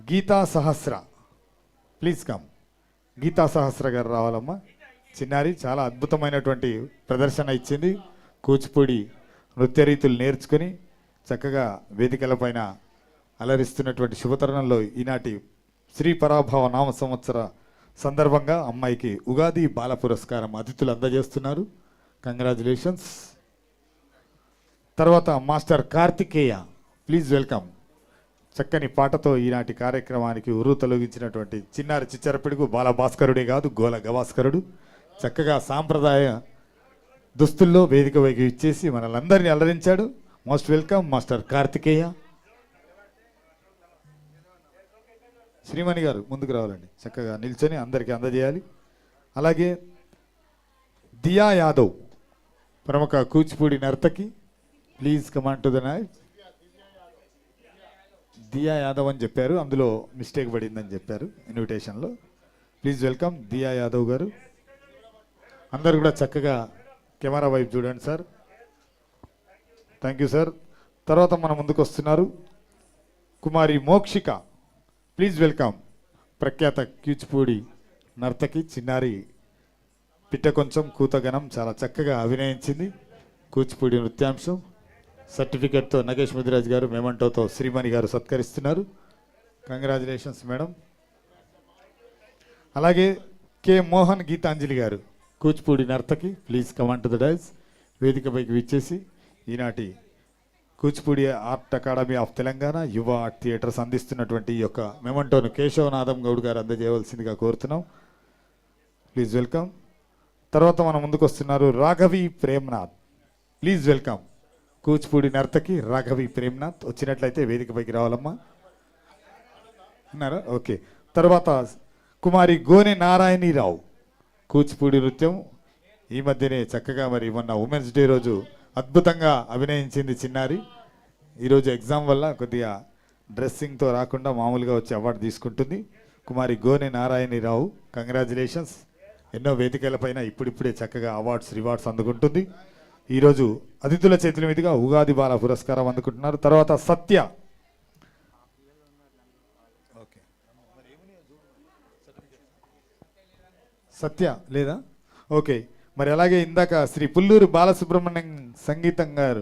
గీతా సహస్ర. Please come. గీతా సహస్ర గారు రావాలమ్మా. చిన్నారి చాలా అద్భుతమైనటువంటి ప్రదర్శన ఇచ్చింది. కూచిపూడి నృత్య రీతులు నేర్చుకుని చక్కగా వేదికలపైన అలరిస్తున్నటువంటి శుభతరుణంలో ఈనాటి శ్రీ పరాభవ నామ సంవత్సర సందర్భంగా అమ్మాయికి ఉగాది బాల పురస్కారం అతిథులు అందజేస్తున్నారు. కంగ్రాచులేషన్స్. తర్వాత మాస్టర్ కార్తికేయ. Please welcome. చక్కని పాటతో ఈనాటి కార్యక్రమానికి ఉర్రు తొలగించినటువంటి చిన్నారి చిచ్చరపిడుగు బాల భాస్కరుడే కాదు గోల గవాస్కరుడు. చక్కగా సాంప్రదాయ దుస్తుల్లో వేదిక వైపు ఇచ్చేసి మనల్ని అలరించాడు. Most welcome master Karthikeya. Srimani garu ముందుకు రావాలండి. చక్కగా నిల్చొని అందరికీ అందజేయాలి. అలాగే దియా యాదవ్ ప్రముఖ కూచిపూడి నర్తకి. Please come and to the night. Diya Yadav అని చెప్పారు, అందులో మిస్టేక్ పడిందని చెప్పారు ఇన్విటేషన్లో. Please welcome Diya Yadav garu. అందరు కూడా చక్కగా కెమెరా వైపు చూడండి సార్. Thank you sir. తర్వాత మన ముందుకు వస్తున్నారు కుమారి మోక్షిక. Please welcome. ప్రఖ్యాత కూచిపూడి నర్తకి చిన్నారి. పిట్ట కొంచెం కూతగనం చాలా చక్కగా అభినయించింది కూచిపూడి నృత్యాంశం. సర్టిఫికెట్తో నగేష్ ముదిరాజ్ గారు మెమంటోతో శ్రీమణి గారు సత్కరిస్తున్నారు. Congratulations madam. అలాగే కె మోహన్ గీతాంజలి గారు. కూచిపూడి నర్తకి please come on to the dais. వేదికపైకి విచ్చేసి ఈనాటి Kuchipudi art academy of Telangana Yuva art theatres అందిస్తున్నటువంటి ఈ యొక్క మెమంటోను కేశవనాథం గౌడ్ గారు అందజేయవలసిందిగా కోరుతున్నాం. Please welcome. తర్వాత మన ముందుకు వస్తున్నారు రాఘవి ప్రేమ్నాథ్. Please welcome. కూచిపూడి నర్తకి రాఘవి ప్రేమ్నాథ్ వచ్చినట్లయితే వేదికపైకి రావాలమ్మా. అన్నారా? ఓకే. తర్వాత కుమారి గోనె నారాయణీరావు. కూచిపూడి నృత్యం ఈ మధ్యనే చక్కగా మరి మొన్న ఉమెన్స్ డే రోజు అద్భుతంగా అభినయించింది చిన్నారి. ఈరోజు ఎగ్జామ్ వల్ల కొద్దిగా డ్రెస్సింగ్తో రాకుండా మామూలుగా వచ్చి అవార్డు తీసుకుంటుంది కుమారి గోనె నారాయణీరావు. కంగ్రాచులేషన్స్. ఎన్నో వేదికలపైన ఇప్పుడిప్పుడే చక్కగా అవార్డ్స్ రివార్డ్స్ అందుకుంటుంది. ఈరోజు అతిథుల చేతుల మీదుగా ఉగాది బాల పురస్కారం అందుకుంటున్నారు. తర్వాత సత్య. ఓకే, సత్య లేదా? ఓకే. మరి అలాగే ఇందాక శ్రీ పుల్లూరు బాలసుబ్రహ్మణ్యం సంగీతం గారు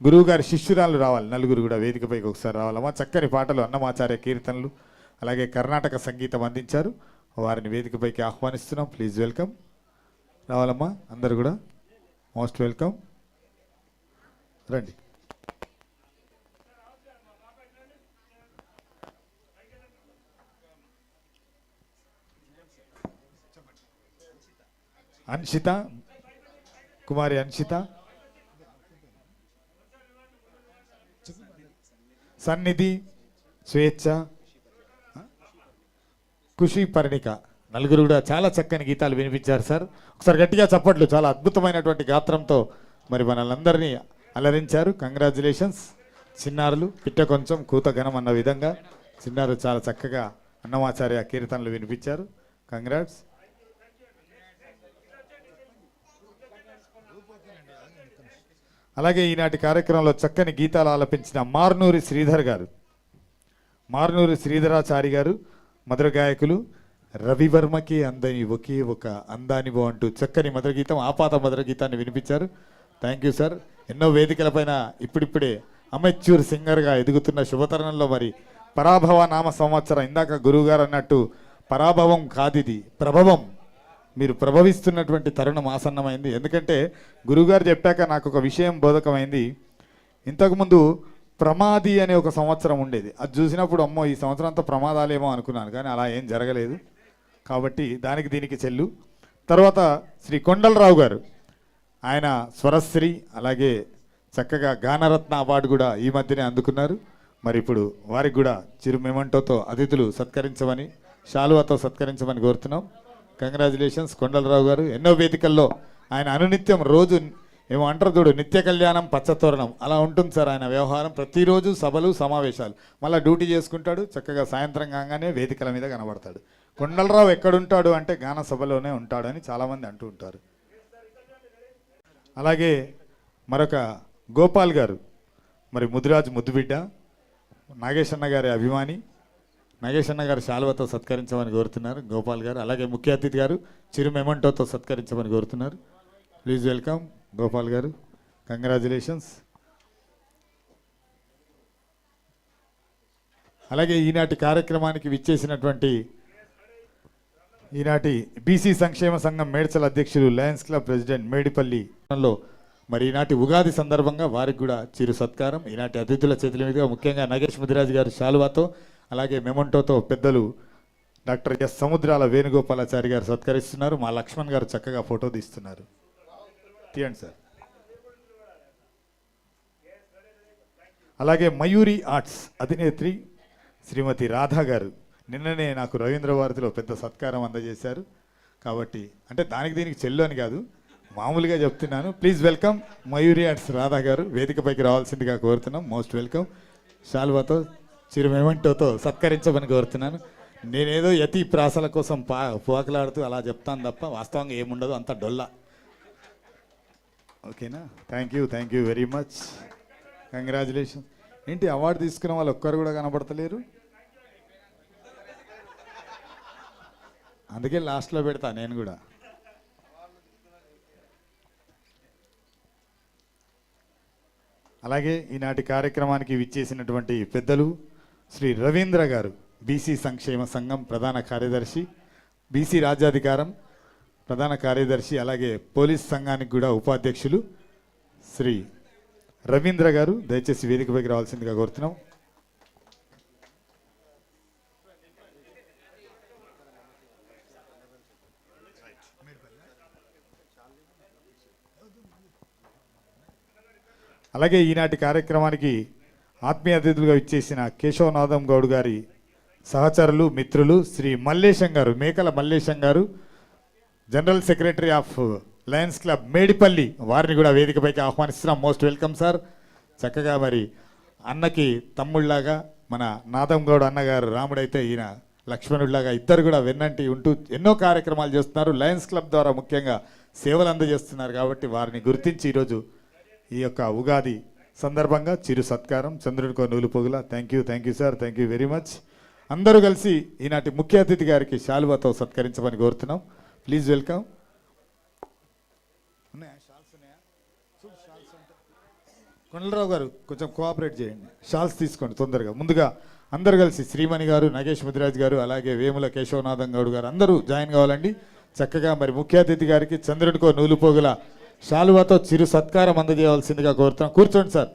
గురువు గారి శిష్యురాలు రావాలి. నలుగురు కూడా వేదికపైకి ఒకసారి రావాలమ్మా. చక్కని పాటలు, అన్నమాచార్య కీర్తనలు, అలాగే కర్ణాటక సంగీతం అందించారు. వారిని వేదికపైకి ఆహ్వానిస్తున్నాం. Please welcome. రావాలమ్మా అందరు కూడా. Most welcome. రండి. అన్షిత, కుమారి అన్షిత, సన్నిధి, స్వేచ్ఛ, ఖుషి, పర్ణిక నలుగురు కూడా చాలా చక్కని గీతాలు వినిపించారు సార్. ఒకసారి గట్టిగా చప్పట్లు. చాలా అద్భుతమైనటువంటి గాత్రంతో మరి మనల్ని అలరించారు. కంగ్రాచులేషన్స్. చిన్నారులు పిట్ట కొంచెం కూత ఘనం అన్న విధంగా చిన్నారు చాలా చక్కగా అన్నమాచార్య కీర్తనలు వినిపించారు. కంగ్రాట్స్. అలాగే ఈనాటి కార్యక్రమంలో చక్కని గీతాలు ఆలపించిన మార్నూరి శ్రీధర్ గారు, మార్నూరి శ్రీధరాచారి గారు మధుర గాయకులు. రవివర్మకి అందని ఒకే ఒక అందానివో అంటూ చక్కని మధుర గీతం, ఆపాత మధుర గీతాన్ని వినిపించారు. Thank you sir. ఎన్నో వేదికలపైన ఇప్పుడిప్పుడే అమెచ్యూర్ సింగర్గా ఎదుగుతున్న శుభతరుణంలో మరి పరాభవ నామ సంవత్సరం, ఇందాక గురువు గారు అన్నట్టు పరాభవం కాదిది ప్రభవం. మీరు ప్రభవిస్తున్నటువంటి తరుణం ఆసన్నమైంది. ఎందుకంటే గురువుగారు చెప్పాక నాకు ఒక విషయం బోధకమైంది. ఇంతకుముందు ప్రమాది అనే ఒక సంవత్సరం ఉండేది. అది చూసినప్పుడు అమ్మో ఈ సంవత్సరం అంతా ప్రమాదాలేమో అనుకున్నాను, కానీ అలా ఏం జరగలేదు. కాబట్టి దానికి దీనికి చెల్లు. తర్వాత శ్రీ కొండలరావు గారు, ఆయన స్వరశ్రీ అలాగే చక్కగా గానరత్న అవార్డు కూడా ఈ మధ్యనే అందుకున్నారు. మరి ఇప్పుడు వారికి కూడా చిరు మెమంటోతో అతిథులు సత్కరించమని, శాలువాతో సత్కరించమని కోరుతున్నాం. కంగ్రాచులేషన్స్ కొండలరావు గారు. ఎన్నో వేదికల్లో ఆయన అనునిత్యం రోజు ఏమో అంటారు చూడు, నిత్య కళ్యాణం పచ్చతోరణం అలా ఉంటుంది సార్ ఆయన వ్యవహారం. ప్రతిరోజు సభలు సమావేశాలు, మళ్ళీ డ్యూటీ చేసుకుంటాడు. చక్కగా సాయంత్రం కాగానే వేదికల మీద కనబడతాడు. కొండలరావు ఎక్కడుంటాడు అంటే గాన సభలోనే ఉంటాడని చాలామంది అంటూ ఉంటారు. అలాగే మరొక గోపాల్ గారు, మరి ముదిరాజు ముద్దుబిడ్డ, నాగేశన్న గారి అభిమాని. నాగేశన్న గారు శాలువతో సత్కరించమని కోరుతున్నారు గోపాల్ గారు. అలాగే ముఖ్య అతిథి గారు చిరు మెమంటోతో సత్కరించమని కోరుతున్నారు. ప్లీజ్ వెల్కమ్ గోపాల్ గారు. కంగ్రాచులేషన్స్. అలాగే ఈనాటి కార్యక్రమానికి విచ్చేసినటువంటి ఈనాటి బీసీ సంక్షేమ సంఘం మేడ్చల్ అధ్యక్షులు, లయన్స్ క్లబ్ ప్రెసిడెంట్ మేడిపల్లిలో మరి ఈనాటి ఉగాది సందర్భంగా వారికి కూడా చిరు సత్కారం ఈనాటి అతిథుల చేతుల మీదుగా, ముఖ్యంగా నగేష్ ముదిరాజు గారు శాలువాతో అలాగే మెమంటోతో పెద్దలు డాక్టర్ ఎస్ సముద్రాల వేణుగోపాలాచారి గారు సత్కరిస్తున్నారు. మా లక్ష్మణ్ గారు చక్కగా ఫోటో తీస్తున్నారు. తీయండి సార్. అలాగే మయూరి ఆర్ట్స్ అధినేత్రి శ్రీమతి రాధా గారు నిన్ననే నాకు రవీంద్ర భారతిలో పెద్ద సత్కారం అందజేశారు. కాబట్టి అంటే దానికి దీనికి చెల్లు అని కాదు, మామూలుగా చెప్తున్నాను. Please welcome Mayuri arts Radha గారు. వేదికపైకి రావాల్సిందిగా కోరుతున్నాం. Most welcome. శాల్వాతో చిరు మెమెంటోతో సత్కరించమని కోరుతున్నాను. నేనేదో యతి ప్రాసల కోసం పోకలాడుతూ అలా చెప్తాను తప్ప వాస్తవంగా ఏముండదు, అంత డొల్లా. ఓకేనా? Thank you very much. Congratulation. ఏంటి అవార్డు తీసుకున్న వాళ్ళు ఒక్కరు కూడా కనబడతలేరు? అందుకే లాస్ట్లో పెడతా నేను కూడా. అలాగే ఈనాటి కార్యక్రమానికి విచ్చేసినటువంటి పెద్దలు శ్రీ రవీంద్ర గారు, బీసీ సంక్షేమ సంఘం ప్రధాన కార్యదర్శి, బీసీ రాజ్యాధికారం ప్రధాన కార్యదర్శి అలాగే పోలీస్ సంఘానికి కూడా ఉపాధ్యక్షులు శ్రీ రవీంద్ర గారు దయచేసి వేదికపైకి రావాల్సిందిగా కోరుతున్నాం. అలాగే ఈనాటి కార్యక్రమానికి ఆత్మీయ అతిథులుగా ఇచ్చేసిన కేశవనాథం గౌడ్ గారి సహచరులు మిత్రులు శ్రీ మల్లేశం గారు, మేకల మల్లేశం గారు, general secretary of Lions Club Medipalli, వారిని కూడా వేదికపైకి ఆహ్వానిస్తున్నాం. Most welcome sir. చక్కగా మరి అన్నకి తమ్ముళ్ళలాగా మన నాదం గౌడ్ అన్నగారు రాముడైతే ఈయన లక్ష్మణుడిలాగా ఇద్దరు కూడా వెన్నంటి ఉంటూ ఎన్నో కార్యక్రమాలు చేస్తున్నారు. లయన్స్ క్లబ్ ద్వారా ముఖ్యంగా సేవలు అందజేస్తున్నారు. కాబట్టి వారిని గుర్తించి ఈరోజు ఈ యొక్క ఉగాది సందర్భంగా చిరు సత్కారం చంద్రుడికో నూలు పొగుల. Thank you sir, thank you very much. అందరూ కలిసి ఈనాటి ముఖ్య అతిథి గారికి శాలువాతో సత్కరించమని కోరుతున్నాం. Please welcome. కొండలరావు గారు కొంచెం కోఆపరేట్ చేయండి, షాల్స్ తీసుకోండి తొందరగా. ముందుగా అందరు కలిసి శ్రీమణి గారు, నగేష్ ముదిరాజ్ గారు, అలాగే వేముల కేశవనాథం గౌడ్ గారు అందరూ జాయిన్ కావాలండి. చక్కగా మరి ముఖ్య అతిథి గారికి చంద్రుడికో నూలు పోగుల శాలువాతో చిరు సత్కారం అందజేయవలసిందిగా కోరుతున్నాం. కూర్చోండి సార్,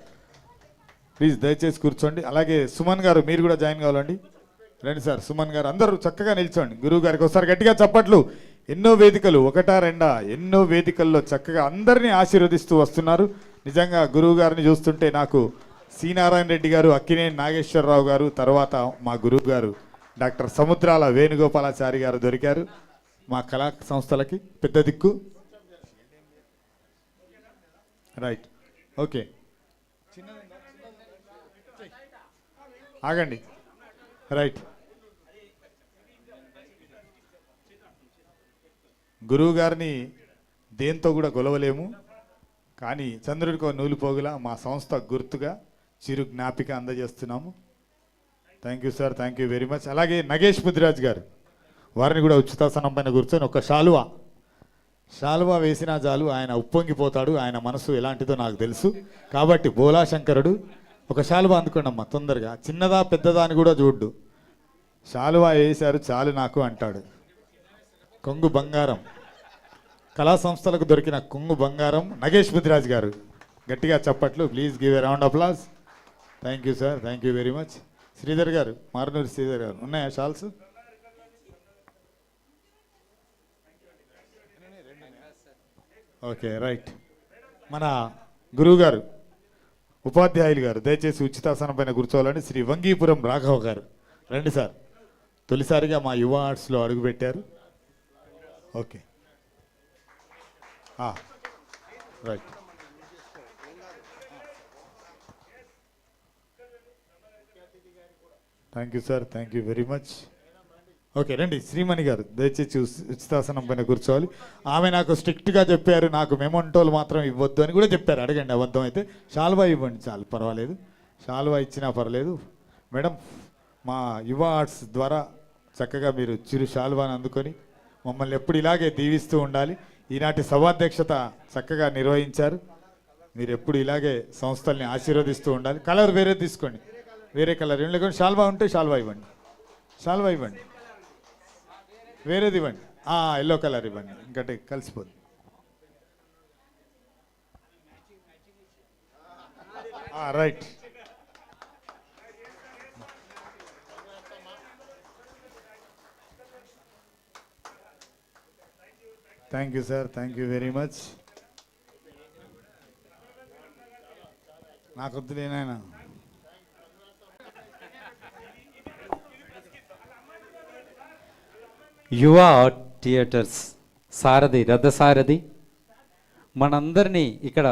ప్లీజ్ దయచేసి కూర్చోండి. అలాగే సుమన్ గారు మీరు కూడా జాయిన్ కావాలండి. రండి సార్, సుమన్ గారు అందరూ చక్కగా నిల్చోండి. గురువు గారికి ఒకసారి గట్టిగా చప్పట్లు. ఎన్నో వేదికలు, ఒకటా రెండా, ఎన్నో వేదికల్లో చక్కగా అందరినీ ఆశీర్వదిస్తూ వస్తున్నారు. నిజంగా గురువు గారిని చూస్తుంటే నాకు సి నారాయణ రెడ్డి గారు, అక్కినేని నాగేశ్వరరావు గారు, తర్వాత మా గురువు గారు డాక్టర్ సముద్రాల వేణుగోపాలాచారి గారు దొరికారు. మా కళా సంస్థలకి పెద్ద దిక్కు. రైట్, ఓకే, ఆగండి. రైట్, గురువు గారిని దేంతో కూడా గొలవలేము, కానీ చంద్రుడికో నూలు పోగులా మా సంస్థ గుర్తుగా చిరు జ్ఞాపిక అందజేస్తున్నాము. Thank you sir, thank you very much. అలాగే నగేష్ ముదిరాజ్ గారు, వారిని కూడా ఉచితాసనం పైన కూర్చొని ఒక శాలువా వేసినా చాలు ఆయన ఉప్పొంగిపోతాడు. ఆయన మనసు ఎలాంటిదో నాకు తెలుసు. కాబట్టి బోలాశంకరుడు ఒక శాలువా అందుకోండి అమ్మా తొందరగా. చిన్నదా పెద్దదా అని కూడా చూడ్డు, శాలువా వేశారు చాలు నాకు అంటాడు. కొంగు బంగారం, కళా సంస్థలకు దొరికిన కొంగు బంగారం నగేష్ ముదిరాజ్ గారు. గట్టిగా చప్పట్లు, please give a round applause. Thank you sir, thank you very much. Sridhar గారు, మారనూరి శ్రీధర్ గారు ఉన్నాయా షాల్స్? Okay, right. మన గురువు గారు, ఉపాధ్యాయులు గారు దయచేసి ఉచితాసనం పైన కూర్చోవాలని శ్రీ వంగీపురం రాఘవ్ గారు రండి సార్. తొలిసారిగా మా యువ ఆర్ట్స్లో అడుగుపెట్టారు. Okay, right. Thank you sir, thank you very much. Okay, రండి శ్రీమణి గారు దయచేసి ఉచితాసనం పైన కూర్చోవాలి. ఆమె నాకు స్ట్రిక్ట్గా చెప్పారు, నాకు మెమోంటోలు మాత్రం ఇవ్వద్దు అని కూడా చెప్పారు. అడగండి, అబద్ధం అయితే. శాలువా ఇవ్వండి చాలు, పర్వాలేదు, శాలువా ఇచ్చినా పర్లేదు. మేడం, మా యువ ఆర్ట్స్ ద్వారా చక్కగా మీరు చిరు శాలువాని అందుకొని మమ్మల్ని ఎప్పుడు ఇలాగే దీవిస్తూ ఉండాలి. ఈనాటి సభాధ్యక్షత చక్కగా నిర్వహించారు. మీరు ఎప్పుడు ఇలాగే సంస్థల్ని ఆశీర్వదిస్తూ ఉండాలి. కలర్ వేరే తీసుకోండి, వేరే కలర్ ఏం లేకుండా శాలువా ఉంటే శాలువా ఇవ్వండి, శాలువా ఇవ్వండి, వేరేది ఇవ్వండి, ఎల్లో కలర్ ఇవ్వండి, ఇంకటే కలిసిపోద్ది. Right. Thank you sir, thank you very much. నాకు వద్దులేనాయన. యువ ఆర్ట్ థియేటర్స్ సారథి, రథసారథి మనందరినీ ఇక్కడ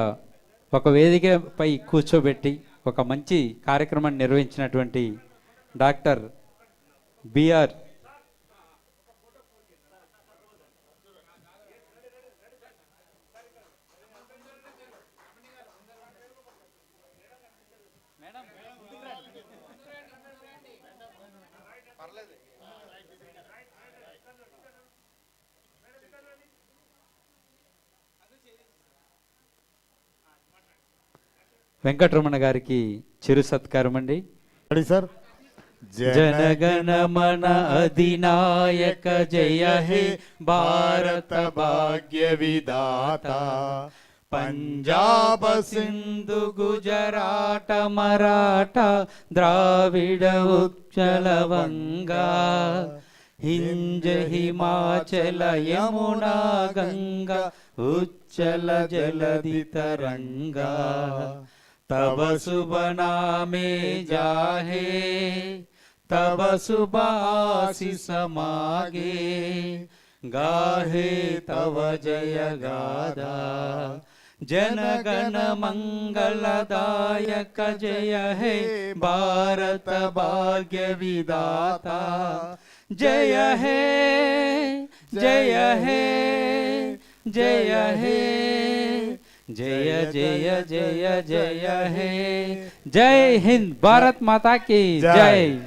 ఒక వేదికపై కూర్చోబెట్టి ఒక మంచి కార్యక్రమాన్ని నిర్వహించినటువంటి డాక్టర్ బిఆర్ వెంకటరమణ గారికి చిరు సత్కారం అండి. Ready sir. जनगण मन अधिनायक जय हे भारत भाग्य विधाता पंजाब सिंधु गुजरात मराठा द्राविड उत्कल वंगा हिंज हिमाचल यमुना गंगा उच्चल जलधि तरंगा तब शुभ नामे जाहे तब शुभ आशीष मागे गाहे तव जय गादा जनगण मंगलदायक जय हे भारत भाग्य विधाता जय हे जय हे जय हे जय जय जय जय हे जय हिंद भारत माता की जय।